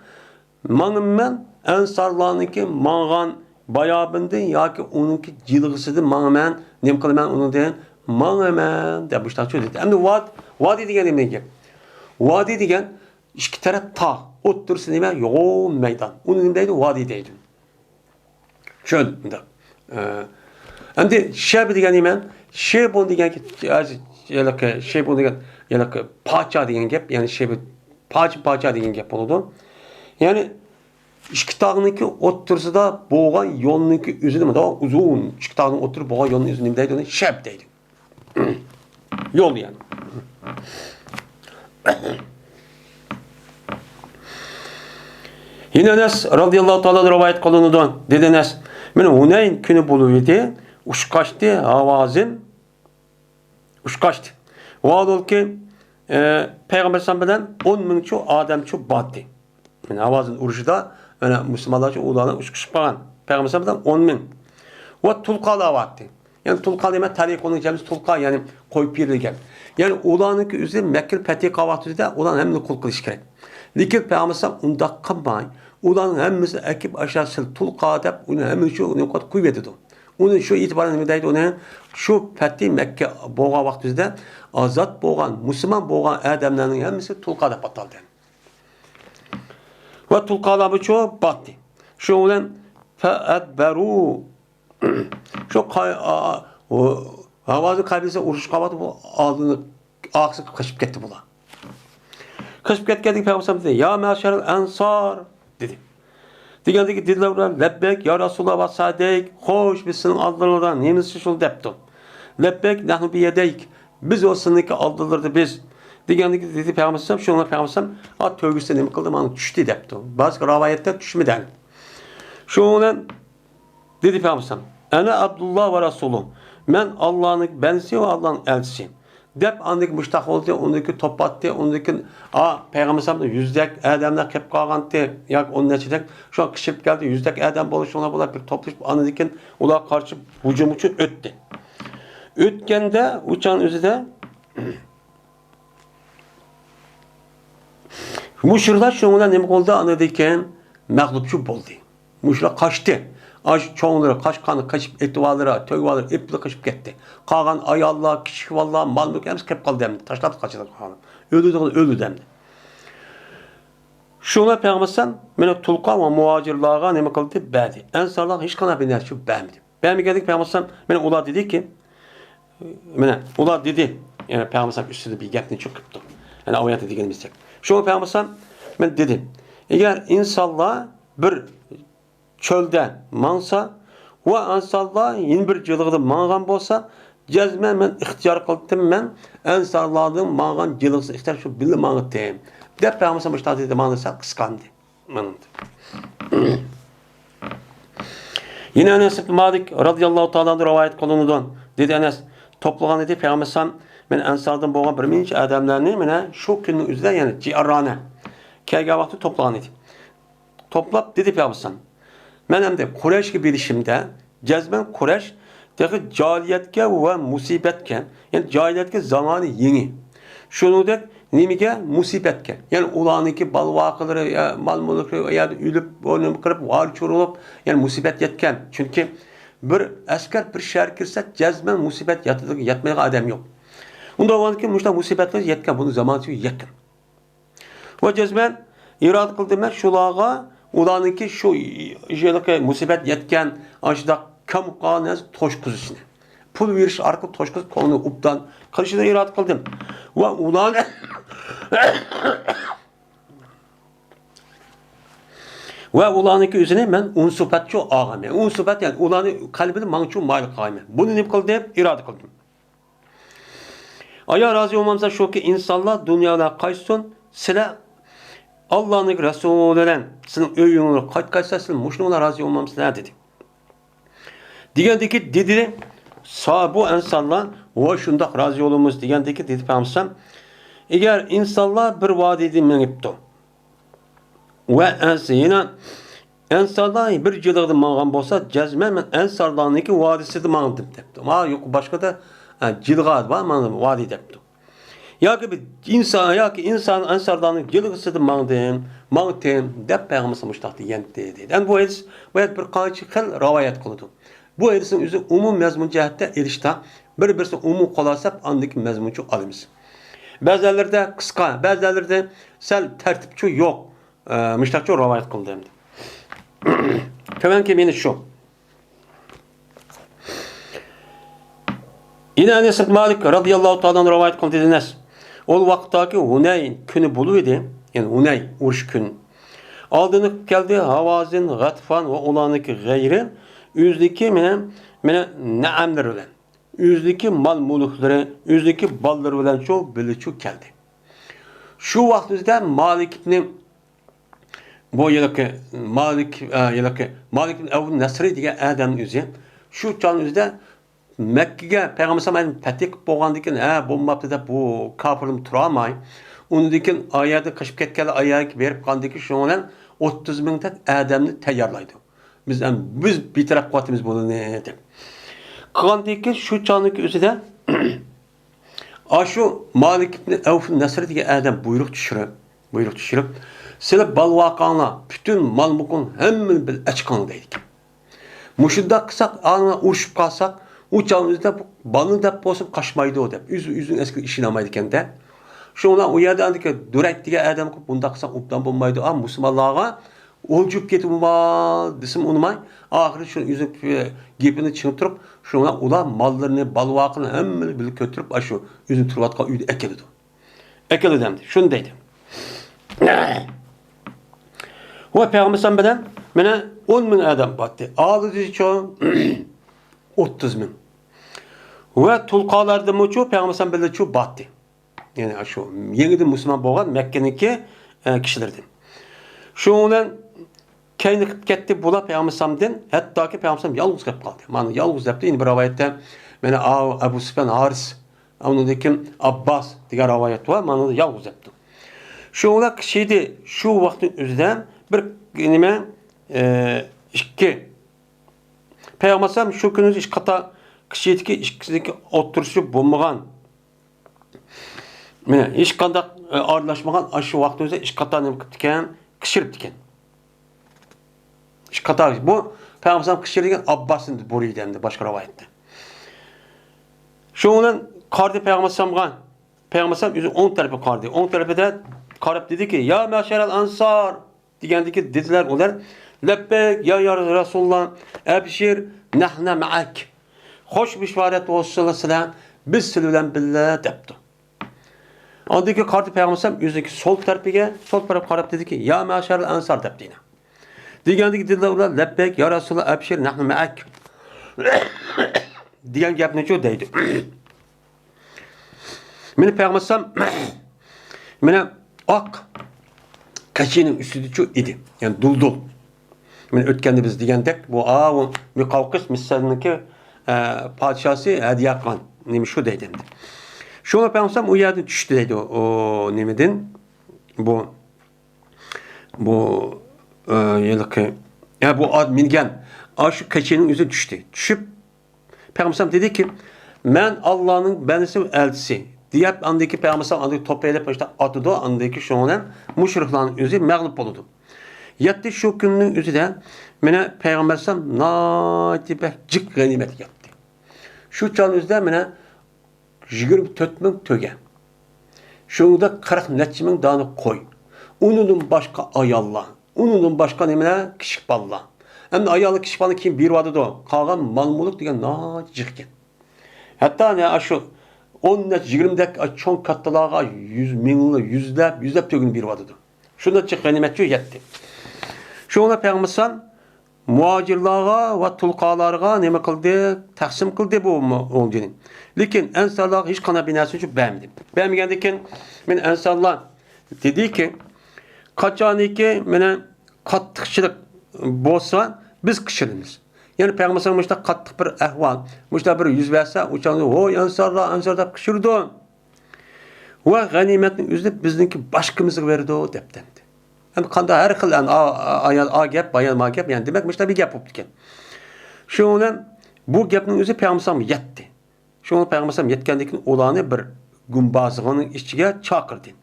manım men ensarlarniki mangan bayabından yoki uniki jilg'isidan manman, nem qilaman unidan mangaman deb boshqa dedi. Endi vadi degan nima gap? Vadi degan ikki taraf tog', o'ttirisi nima? Yo'q maydon. Uni nima deydi? Vadi deydi. Çöl. Endi shab degan nima? Shebon degan shebon degan pacha degan gap, ya'ni sheb pacha degan gap bo'ladi. Ya'ni ikki tog'niki o'ttirsida bo'lgan yo'lniki o'zini uzun, ikki tog'ning o'ttirib bo'lgan yo'lning o'zini nima deydi? Uni shab deydi. Yo'l yani. Yine Enes radıyallahu ta'ala rivayet kılınıdan dedi Enes, "Men Hunayn günü buluydu, uçkaçtı avazım, uçkaçtı. Vaadol ki Peygamber sallallahu 10 mingço adamço battı. Yani avazın uruşuda öyle Müslümanlarca uğrana uçkışıp bağlan. Peygamber sallallahu 10 min. Ve tulkala battı. Yani tulka demek tarik onun cemiz tulka yani koyup yerigen. Yani ulanık üzeri Mekkil Fethi Kavatüz'de ulan hemini kul kılış gerek. Likir Peygamber sallallahu unda kılmayın. Ulan hemimiz ekip aşağısı tulka deyip onu hemen şu ne kadar kuvvetli. Onun şu itibarı ne deydi ona? Şu Fethi Mekke boğa vaktinde azat boğan, Müslüman boğan adamların hemisi tulka deyip bataldı. Ve tulkalar bu çoğu battı. Şu olan fe'edberu şu havazı kaybetse uğruş kavatı bu aldığını aksı kaçıp gitti bula. Kaçıp getkendik Peygamber dedi. Ya meşerel ensar dedi. Degende ki dediler buradan lebbek ya Resulullah ve sadeyk hoş biz senin aldırlardan neyimiz şul deptim. Lebbek nahnu biyedeyk biz o sınıkı aldırlardı biz. Degende ki dedi Peygamber şuna Peygamber ha tövbüsü ne kıldım onu düştü deptim. Bazı rivayette düşmeden. Şuna dedi Peygamber Ene Abdullah ve Resulüm. Men Allah'ın bensi ve Allah'ın elçisiyim. Dep andık müştak oldu, ondaki topattı, ondaki Peygamber sallallahu yüzdek adamlar kep kalgandı, yak onun neçedek şu an kışıp geldi, yüzdek adam buluş ona bular bir toplaşıp andıkken ular karşı hücum için öttü. Ötkende uçağın üzerinde müşrikler şundan ne oldu anladıkken mağlupçu oldu. Müşrikler kaçtı. Çoğunları kaçıp ettivalara, tövvalara, iple kaçıp gitti. Kalan ayallah, küçük vallah, mal mülk hepsi kep kaldı demdi. Taşladı kaçırdı kalan. Ölü demdi. Şuna Peygamber mene tulka ve muhacirlığa ne kıldı? Bedi. Ensarlar hiç kana biner şu beğenmedi. Beğenmedi geldik Peygamber mene ula dedi ki ula dedi yani Peygamber üstünde bir gapni çok kıptı. Yani avayat dediğimiz tek. Şuna Peygamber men dedi. Eğer insanlar bir çölde mansa ve ansarlar yeni bir cılgıda mangan bolsa cezmen men ihtiyar kıldım men ensarlardan mangan cılgısı ihtiyar şu bilim manıttım. Dep Peygamber müştahit dedi manısa kıskandı. Yine Enes ibn Malik radıyallahu ta'ala rivayet kılınıdan dedi Enes toplagan dedi Peygamber men ensardan bolgan bir minç adamlarını mene şu günün üzerinde yani ciarrane kelge vakti toplagan dedi. Toplap dedi Peygamber men hem de Kureyş gibi bilişimde cezmen Kureyş dedi cahiliyetke ve musibetke yani cahiliyetke zamanı yeni. Şunu da nimige musibetke yani ulaniki bal vakıları ya mal mülkleri ya ölüp onu kırıp var çorulup yani musibet yetken. Çünkü bir asker bir şehir kirse cezmen musibet yatmaya adam yok. Onda var ki müşta musibetler yetken bunu zamanı yakın. Ve cezmen irad kıldı şulağa ulaniki şu jelik musibet yetken aşıda kamu kanunuz toşkuzusunu. Pul veriş arka toşkuz konu uptan karşıda irad kıldım. Ve ulan ve ulaniki üzerine ben unsubetçi ağam. Unsubet yani ulanı kalbini mançu mal kayme. Bunu ne kıldım? İrad kıldım. Aya razı olmamsa şu ki insanlar dünyada kaçsın sıra Allah'ın Resulü'den sizin öyünü kaçsa sizin muşluğuna razı olmamız ne dedi? Diğerdeki dedi sağ bu insanlar ve şundak razı olumuz degandeki dedi Peygamber. Eğer insanlar bir vadide menipti ve yine ensarlar bir cılığdı mağan bolsa cezmen men ensarlarniki vadisi de mağandım depti. Ama yok başka da cılığat var mağandım vadi depti. Ya ki insan ensarlarının cılığısı da mağandım dep Peygamber müştahtı yenti dedi. Yani bu hadis bir kaçı kıl rivayet kıldı. Bu hadisin üzü umum mezmun cihette erişte bir umum kolasap andaki mezmunçu alımız. Bazılarında kıska, bazılarında sel tertipçi yok. Müştahtçı rivayet kıldı hem de. Temen kemini şu. Yine Enes ibn Malik radıyallahu ta'ala rivayet kıldı dediniz. O vakittaki Huneyn günü buluydu. Yani Huneyn uruş günü. Aldığını geldi Havazin, Gatfan ve olanıki gayri yüzdeki mene naamlar olan. Yüzdeki mal mulukları, yüzdeki balları olan çok biliçuk geldi. Şu vaktimizde Malik ibn bu yılki Malik ibn Ebu Nasri diye adamın yüzü. Şu çağın yüzde Mekke'ye Peygamber Sallallahu tetik boğandıkken bulmaptı da bu kafirim turamay. Onundikin ayada kaçıp ketken ayağı verip kandaki şu olan 30 bin adamını tayarlaydı. Biz bir taraf kuvvetimiz bunu ne dedik. Kandaki şu çağındaki yüzde şu Malik ibn Ebu Nasri diye adam buyruk düşürüp sizler balvakanla bütün mal mukun hemen bir açıkanı dedik. Muşudda kısak anına uçup kalsak uçağımızda balını da olsun kaçmaydı o dep. Yüzün eski işin amaydıken de. Şuna o yerde andaki dürek diye adam bunda kısak uptan bulmaydı. Ama Müslümanlığa olcup ketip desim unumay. Ahire şu yüzün gepini çıngıtırıp şuna ula mallarını balvakını hemen bir götürüp aşı yüzün turvatka üydü ekelidu. Ekelidu demdi. Şunu deydi. Ve Peygamber Sallallahu mene 10 bin adam battı. Ağlı dizi çoğu 30 bin. Ve tulkalarda mı çoğu Peygamber Sallallahu çoğu battı. Yani şu yeniden Müslüman boğan Mekke'ninki kişilerdi. Şu olan kendi gitti bula Peygamber Sallallahu hatta ki Peygamber Sallallahu yalnız kaldı. Yani yalnız yaptı. Yine bir rivayette mene Ebu Süfyan Haris, onundaki Abbas diye rivayet var. Yani yalnız yaptı. Şu olan kişiydi şu vaktin üzerinden bir nime iki Peygamber Sallallahu şu günümüz iş kata kişiydi ikisindeki oturuşu bulmagan iş kandak ağırlaşmagan şu vaktin üzerinde iş kata ne diken kişirip diken iş kata bu Peygamber Sallallahu kişirdiğin Abbas'ın burayı demdi başka rivayette. Şu olan kardı Peygamber Sallallahu yüzü 10 tarafı kardı. 10 tarafı da karıp dedi ki ya meşerel ansar diyendeki dediler onlar lebbek ya Resulullah ebşir nahne ma'ak hoş bişvaret olsun selam biz silülen billah depti. Ondaki kartı Peygamber yüzdeki sol tarafı karıp dedi ki ya meşerel ansar depti yine. Diyendeki dediler onlar lebbek ya Resulullah ebşir nahne ma'ak diyen gap ne çok deydi. Mene Peygamber mene ak kaçının üstü çok idi. Yani dul. Yani ötkende biz diyendek bu Mükavkis misalindeki padişahı hediye kan. Neymiş şu deydi. Şuna Peygamber o yerden düştü deydi o nemedin. Bu yılki ya bu ad mingen şu kaçının üzerine düştü. Düşüp Peygamber dedi ki ben Allah'ın benisi elçisi. Diğer andaki Peygamber andaki toplayıp işte atıdı andaki şu olan müşriklerin üzeri mağlup oldu. Yattı şu günün üzerinde mene Peygamber natibe cık ganimet yaptı. Şu çağın üzerinde mene 24 bin töge. Şurada 40 netçimin dağını koy. Ununun başka ayalla. Ununun başka nemine kişik balla. Hem de ayallı kişik ballı kim bir vadı da kalan malmuluk diye nacık. Hatta ne şu 10 net 20 dek çoğun kattalığa 100 binli yüzlep tögün bir vadıdır. Şunda çık ganimetçi yetti. Şuna Peygamber muhacirlara ve tulkalarga neme kıldı? Taksim kıldı bu olduğunu. Lakin ensarlar hiç kana binası için beğenmedim. Beğenmeyendeki men ensarlar dedi ki kaçaniki mene kattıkçılık bolsa biz kışırımız. Yani Peygamber sallallahu qattiq bir ahval, muşta bir yüz versa, uçağında o ansarlar deb qışırdı. Va g'animatning o'zida bizniki boshqamizga berdi deb demdi. Yani qanday har xil a gap, bayan gap, yani demak muşta bir gap bo'lib ekan. Şundan bu gapning o'zi Peygamber yetdi. Şunu Peygamber yetgandan keyin ularni bir gumbazg'ning ichiga chaqirdi.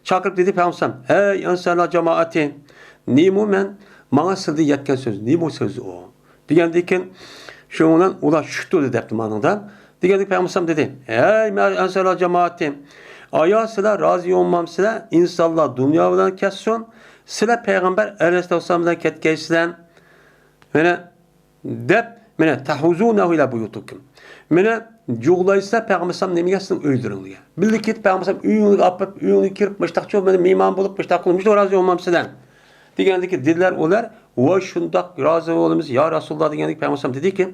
Chaqirib dedi Peygamber: "Ey ansarlar jamoati, nemu men menga sizda yetgan so'z, nemu so'z o?" Degandan keyin şundan ular shutdi debdi ma'noda. Degandan Peygamber dedi: "Ey ansarlar jamoati, aya sizlar rozi bo'lmamsizlar, insonlar dunyo bilan ketsin, sizlar payg'ambar alayhissalom bilan ketgaysizlar. Mana deb, mana tahuzunahu ila buyutukum. Mana jug'laysizlar payg'ambar nimaga sizning uylaringizga. Bildi ketib payg'ambar uyingizga olib, uyingizga kirib, mustaqcho meni mehmon bo'lib, mustaqil qilib, rozi bo'lmamsizlar." Degandiki dedilar ular, "Va shundoq rozi bo'lamiz ya Rasululloh" degandiki payg'ambar dediki,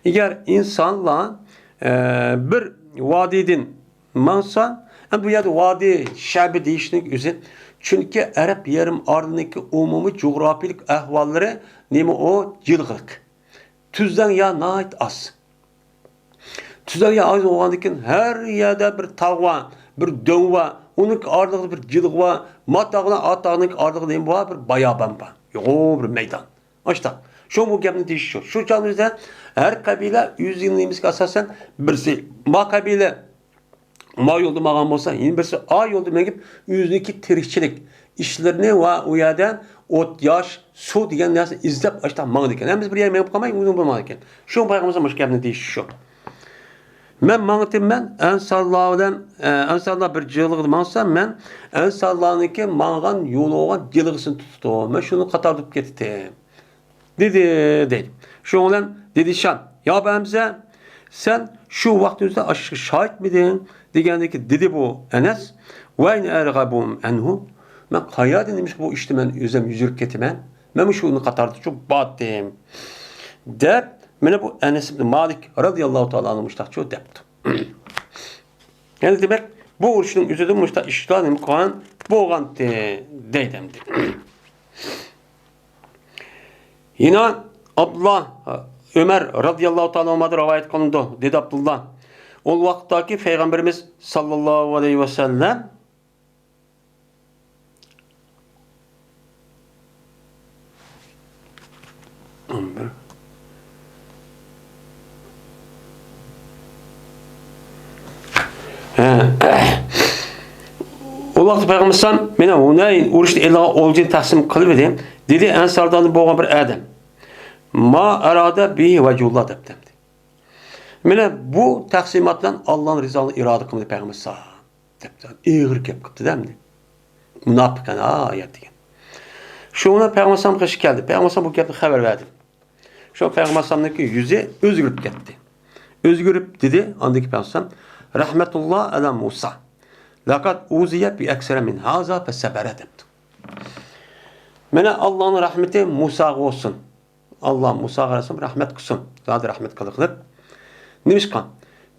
agar insonlar bir vodiydan mansa, bu yerda vodiy shabi deyishning o'zi, chunki Arab yarim orliniki umumiy jo'grafiylik ahvollari nima o jilg'iq. Tuzdan ya nayt as. Tuzdan ya az bo'lgandan keyin har yerda bir tog'va, bir do'ngva, uning orlig'ida bir jilg'va, matog'ning atog'ning orlig'ida nima bor? Bir bayoban bor. Yo'q, bir maydon. Oshta. Shu bu gapni deyish shu. Shu chog'imizda har qabila o'zingizga asosan birsi ma qabila ma yo'lda ma'lum bo'lsa, yana birisi A yo'lda mengib o'ziniki tirikchilik ishlarini va u yerdan o't, yosh, suv degan narsa izlab ashta mangdi ekan. Biz bir yer menib qolmay, o'zim bo'lmadi ekan. Shu payg'ambarimiz mush gapni deyish shu. Men mangtimman ansarlar bir jilg'ida mangsa, men ansarlarniki mang'an yo'liga jilg'isini tutdi. Men shuni qatarib ketdim. Dedi. Shu bilan dedi Şam, "Ya Hamza, sen şu vaqtimizda aşkı şahit miydin?" Degandiki dedi bu Enes. "Ve in ergabum anhu." Men qayerda demiş bu ishni men o'zim yurib ketaman. Men shuni qatarda çok batdim. Deb mana bu Enes ibn Malik radhiyallohu ta'ala anhu mushtaqcho debdi. Yani demek bu urushning o'zida mushtaq ishlar imkon bo'lgan deydimdi. Yine Abdullah Ömer radıyallahu ta'ala anhu'dan rivayet kılındı. Dedi Abdullah. O vakittaki Peygamberimiz sallallahu aleyhi ve sellem o vakit Peygamberimiz meni Hunayn urushda elga olgan taqsim qilib edi. Dedi ansardan bo'lgan bir adam. Ma arada bihi vajullah debdi. Mana bu taqsimotdan Allohning rizoligi iroda qildi payg'ambar sallallohu debdi. Ig'ir gap qildi demdi. Munofiqan ayat degan. Shuni payg'ambar sallallohu qish keldi. Payg'ambar sallallohu bu gapni xabar berdi. Shu payg'ambar sallallohu yuzi o'zgarib ketdi. O'zgarib dedi, andiki payg'ambar rahmetullah ala Musa. Laqad uziya bi aksara min haza fa sabara debdi. Mana Allohning rahmeti Musaga olsun. Allah Musaga aleyhisselam rahmet kılsın. Zaten rahmet kılıqlıb. Nimişkan?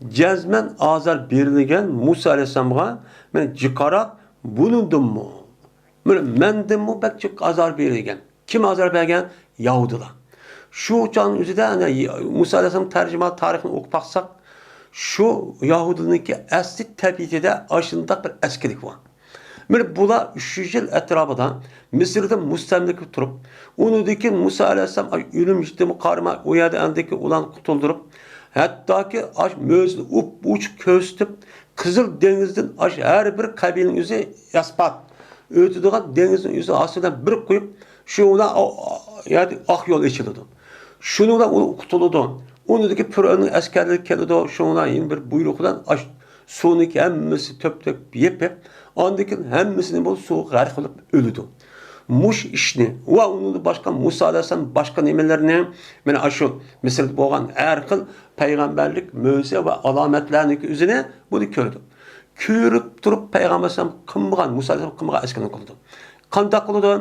Cezmen azar berilgen Musa aleyhisselam'a men jikara bulundum. Mendim mu bekçik azar berilgen. Kim azar bergen? Yahudilar. Şu uçağın üzerinde Musa aleyhisselam tercüman tarihini okup baksak, şu Yahudi'ninki asli təbiətdə aşında bir əskilik var. Bula 300 yıl etrafında Mısır'da müstemlik turup, onudaki Musa aleyhisselam ölüm ciddi karma o yerde endeki olan kutuldurup, hatta ki mözni uç köstüp, Kızıl Deniz'den her bir kabilenin yüzü yaspat, ötüdüğün denizin yüzü aslında bir koyup, şu ona yani ak yol içildi. Şunu da kutuldu. Onudaki Pıra'nın askerleri geldi, şu ona yeni bir buyruktan sonraki hemmesi töp yep. Andaki hemmesinin bu su g'arq qilib o'ldi. Mush ishni va uni boshqa Musa alayhisalom boshqa nimalarni mana shu Misrda bo'lgan har xil payg'ambarlik mo'jiza va alomatlarning o'zini buni ko'rdi. Ko'rib turib payg'ambar alayhisalom qilmagan, Musa alayhisalom qilmagan ishni qildi. Qanday qildi?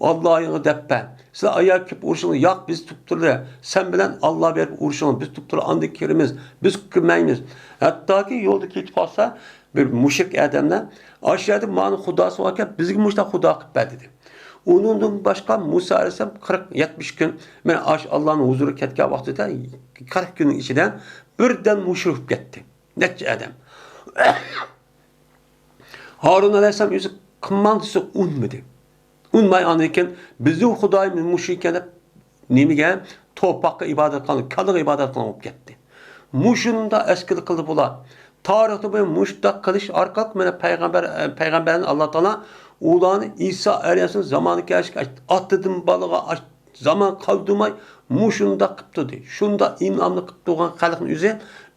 Allohga debpa. Sizlar ayak kelib urishingni yo'q biz tuttirdi. Sen bilan Alloh berib urishingni biz tuttirib andik kirimiz. Biz kirmaymiz. Hattoki yo'lda ketib qolsa bir mushrik odamlar aşağıda mani xudası varken bizga mushta xudo qilib berdi dedi. Onundan başka Musa Aleyhisselam 40-70 gün men aş Allah'ın huzuru ketken vaxtida 40 günün içinde birden muşrif gitti. Neçe adam. Harun Aleyhisselam yüzü kımmantısı unmadı. Unmay anlayken bizi Xudayımız muşriken hep nemige topakka ibadet kılınıp, kalık ibadet kılınıp gitti. Muşunda eskilik kıldı bula. Tarihte bu muştak kılış arkalık mene peygamberin Allah Teala ulanı İsa Aleyhisselam zamanı gelişik attıdım balığa zaman kaldırmay muşunda kıptı diye. Şunda imamlı kıptı olan halkın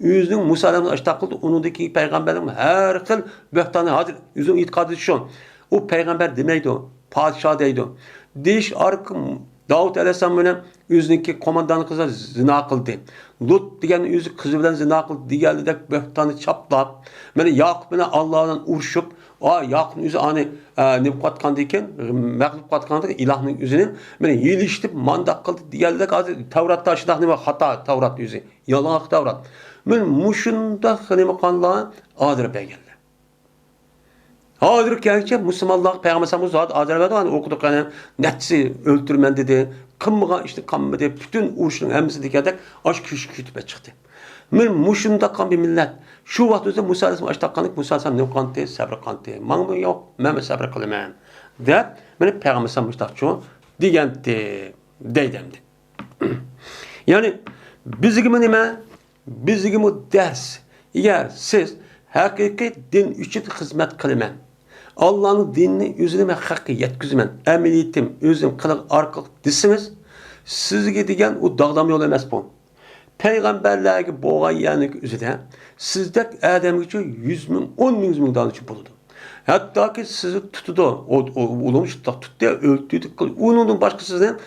yüzünün Musa Aleyhisselam açtak kıldı. Onundaki peygamberin her kıl böhtanı hazır. Yüzün itikadı şu. O peygamber demeydi o. Padişah deydi o. Deyiş arkı Davut Aleyhisselam böyle yüzündeki komandanı kızlar zina kıldı. Lut diyen yüzü kızı bilen zina kıldı. Diğerli de böhtanı çaplap. Böyle Yakup ile Allah'dan urşup Yakup'un yüzü hani Nebukad kandıyken Mehluk katkandıyken ilahının yüzünü böyle yeliştip mandak kıldı. Diğerli de Tevrat'ta aşıda ne var? Hata Tevrat yüzü. Yalan Tevrat. Böyle muşunda ne kanlığa adır belgeler. Hadir gelince Müslümanlar Peygamberimiz zat Azerbaycan'da okuduk yani netsi öldürmen dedi. Kımıga işte kanma dedi. Bütün uğraşın hemsi dikkatek aşk kütübe çıktı. Men muşunda kan bir millet. Şu vaxtda Musa Aleyhisselam açtaqanlık Musa Aleyhisselam ne kantı, sabır kantı. Mağmı yok, mən sabır kılımam. De, meni Peygamberimiz müştaqçı digəndi, deydemdi. Yani bizgimi nime? Bizgimi ders. Eğer siz hakiki din üçün hizmet kılımam. Allah'ın dinini yüzüme hakkı yetkizmen. Emeliyetim, özüm, kılık, arkalık desiniz. Sizge degen o dağdam yol emas bu. Peygamberlerge boğay yani üzere sizde Adem için 100 bin, 10 bin danışıp bulundu. Hatta ki sizi tutudu, o ulamış tuttu, öldürdü. Onun başka sizden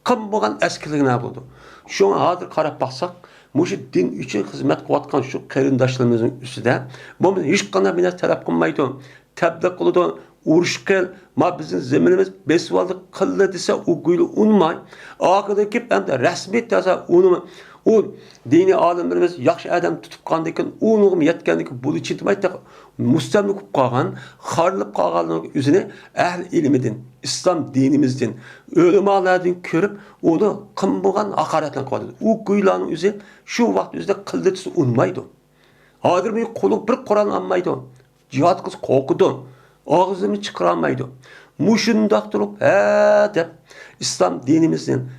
kim boğan eskiliğine buldu. Şu an hazır karab baksak, Muşu din için hizmet kıvatkan şu kerindaşlarımızın üstüde, bu hiç kana bine talep kılmaydı. Təbliğ kılıdı, uğruş gel, ma bizim zeminimiz besvallık kıldı dese o gülü unmay. Ağıda kip hem de resmi tasa onu o dini alimlerimiz yaxşı adam tutup kandıyken onu yetkendiki bunu çitmay da müstemlik kalgan, harlıp kalganın üzerine ehl ilmidin, İslam dinimizden, ölümalardan körüp onu kımbuğan hakaretle kaldı. O gülünün üzerine şu vakit üzerinde kıldı dese unmaydı. Hadir bir kolu bir Kur'an anmaydı. Cihat kız korkudu. Ağzını çıkaramaydı. Muşundak durup dep İslam dinimizin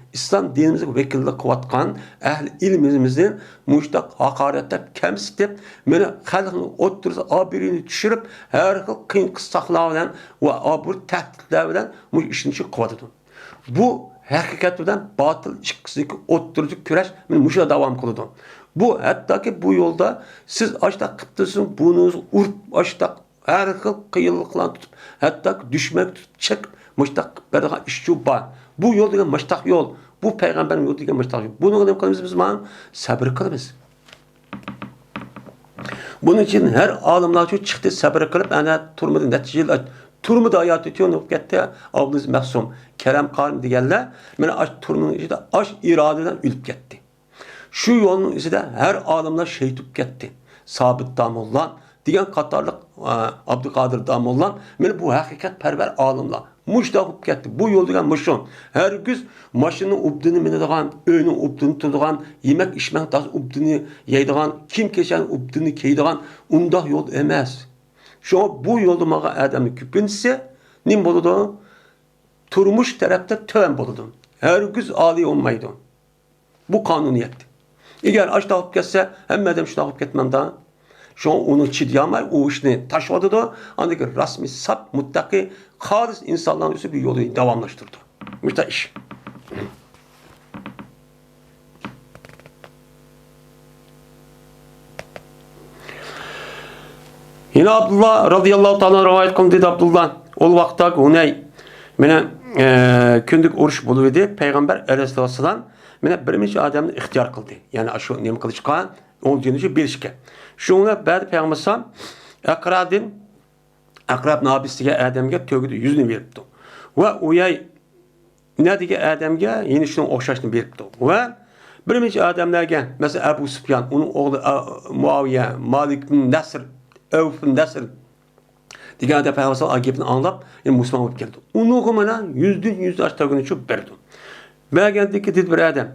vekillik kıvatkan ehl ilmimizin muştak hakaretlep kemsitip meni halkın otursa abirini düşürüp her yıl kıyın kıstaklar bilen ve abur tehditler bilen muş işini kıvatıdı. Bu hakikaten batıl işkisindeki oturucu küreş muşa devam kılıdı. Bu hatta ki bu yolda siz açta kıptısın bununuzu urp açta her yıl kıyılıkla tutup hatta düşmek tutup çek müştak berga işçi var. Bu yol degen müştak yol. Bu peygamberin yolu degen müştak yol. Bunu ne kılımız biz man sabır kılımız. Bunun için her alimler şu çıktı sabır kılıp ana turmadı neticeler turmadı hayat ötüyor gitti. Abdüz Mahsum Kerem Karim diyenler beni aç turmunun içinde aş iradeden ülüp gitti. Şu yolun içinde her alimler şehit gitti. Sabit Damollan diyen Katarlık Abdülkadir Damollan beni bu hakikat perver alimler. Muştaqıp gitti. Bu yol degen muşun. Her güz maşının ubdini minediğen, öğünün ubdini tutuğan, yemek içmek tas ubdini yeydiğen, kim keçen ubdini keydiğen undaq yol emez. Şu bu yolda mağa adamı küpünse nim boludu? Turmuş tarafta töven boludu. Her güz ali olmaydı. Bu kanuniyettir. Eğer aç dağıp gelse hem adam şu dağıp gitmem daha. Şu an onu çidyamay, o işini taşıdı da andaki rasmi sap, mutlaki halis insanların üstü bir yolu devamlaştırdı. Müthiş. Yine Abdullah radıyallahu ta'ala rivayet kıldı dedi Abdullah. O vakta Huney mene kündük oruç buluydu. Peygamber aleyhisselam mene birmiş adamı ihtiyar kıldı. Yani şu nem kılıçka on günücü bir işke. Şuna ba'd Peygamber Akradin Akrab nabisiga Adamga tөгüdü yüzünü veripdi. Ve uyay ne dige Adamga yine şunun o'xshashni beripdi. Ve birmincha adamlarga mesela Abu Sufyan, onun oğlu Muaviye, Malik bin Nasr, Avf bin Nasr Digerde Peygamber sallallahu gepini anlap, yani Müslüman olup geldi. Onu mana yüz aştağını çok berdi. Belgendeki dedi bir adam.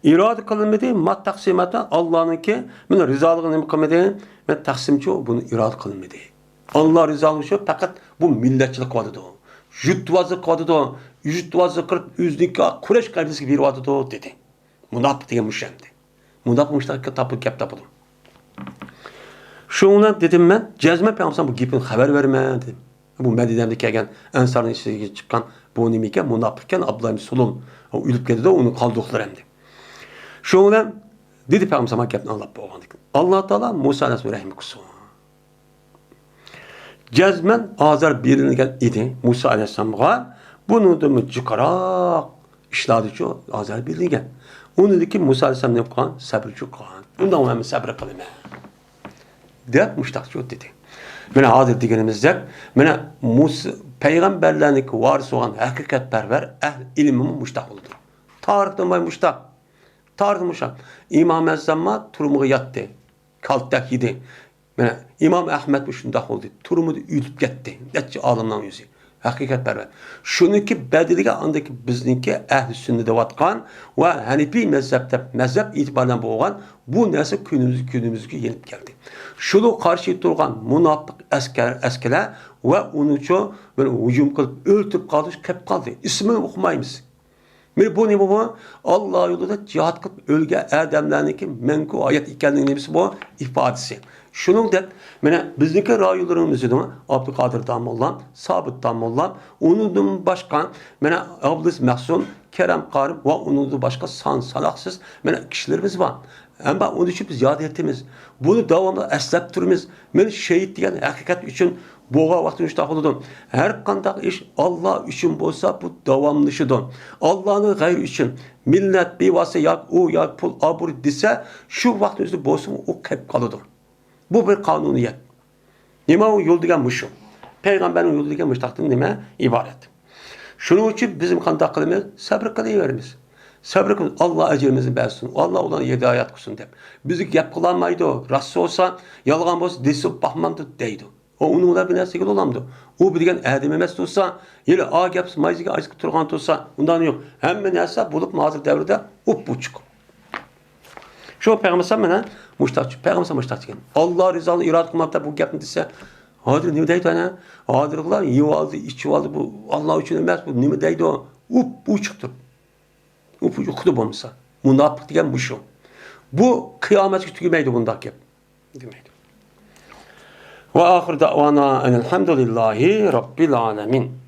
İrade kılınmadı, mat taksimata Allah'ınki, men rızalığını nima qilmadi, men taksimchi bunu irade kılınmadı. Allah rızalığı şu fakat bu milletçilik vadıdı. Jutvazı vadıdı. Jutvazı kırıp üzdükü Kureş kabilesi bir vadıdı dedi. Munafık diye müşemdi. Munafık müştak tapı kep tapıdım. Şuna dedim ben, cezme peygamber bu gipin haber verme dedim. Bu Medine'de kelgen Ensar'ın içine çıkan bu nimike münafıkken Abdullah ibn Sulum ölüp geldi de onu kaldıklar hem de. Şuna dedi peygamber gepni anlap boğandık. Allah Teala Musa aleyhisselam kusu. Cezmen azar bilingen idi Musa aleyhisselam'a. Bunu da mı çıkarak işladı şu azar bilingen. Onu dedi ki Musa aleyhisselam ne yapkan? Sabrıcı kan. Ondan hemen sabır kılma. Deyip müştakçı dedi. Bana hazır digenimizde bana Musa peygamberlerlik varisi olan hakikatperver ilmimin müştak oldu. Tarihten bay müştak. Tarihten müştak. İmam Ezzamma turumuğu yattı. Kaltak yedi. Bana İmam Ahmet bu şundak oldu. Turumu da ütüp gitti. Netçe alımdan yüzü. Hakikatperver. Şununki bedeliğe andaki bizninki ehl-i sünnede vatkan ve Hanefi mezhep itibarından boğan bu nesle günümüzü yenip geldi. Şunu karşı durgan münafık eskeler ve onu çok böyle hücum kılıp öldürüp kaldı, kep kaldı. İsmini okumayımız. Bu ne bu? Allah yolunda cihat kılıp ölge erdemlerindeki menku ayet ikenliğinin hepsi bu ifadesi. Şunun da bizdeki rayularımızı da Abdülkadir Damollan, Sabit Damollan, onun başka Abdülaziz Mahsun, Kerem Karim ve onun da başka salaksız kişilerimiz var. Ama onun için biz yad ettiğimiz, bunu devamlı esnep turumuz, şehit diyen hakikat için boğa vaktini müştak oludum. Her kandak iş Allah için olsa bu devamlışıdır. Allah'ın gayrı için millet bir vası yak, o yak, pul, abur dese şu vaktimizde bolsun o hep kalıdır. Bu bir kanuniyet. Nima o yol degan muşu. Peygamberin yolu degan müştaktan nima ibaret. Şunun için bizim kandak kılımız sabır kılıverimiz. Sabır kılımız Allah ecrimizi versin. Allah olan hidayet kılsın dep. Bizi gap kılanmaydı. Rastı olsa, yalgan olsa desip bakmandı deydi. O onunla bir nesli olamdı. O bir degen edem emes olsa, yeri a gap mayziga ayık turgan olsa, ondan yok. Hemen neyse bulup mazır devrede buçuk. Şu peygamber mene müştakçı, peygamber müştakçı. Allah rızalığını irade kılmakta bu gapni dese, hadir ne deydi ana? Hadir kılar, yivaldı, içivaldı bu Allah için emez bu ne deydi o? Buçuktur. Buçuktu bomsa. Münafık diyen bu şu. Bu kıyamet tükümeydi bundaki gap. Demeydi. Ve ahir da'vana enelhamdülillahi rabbil alemin.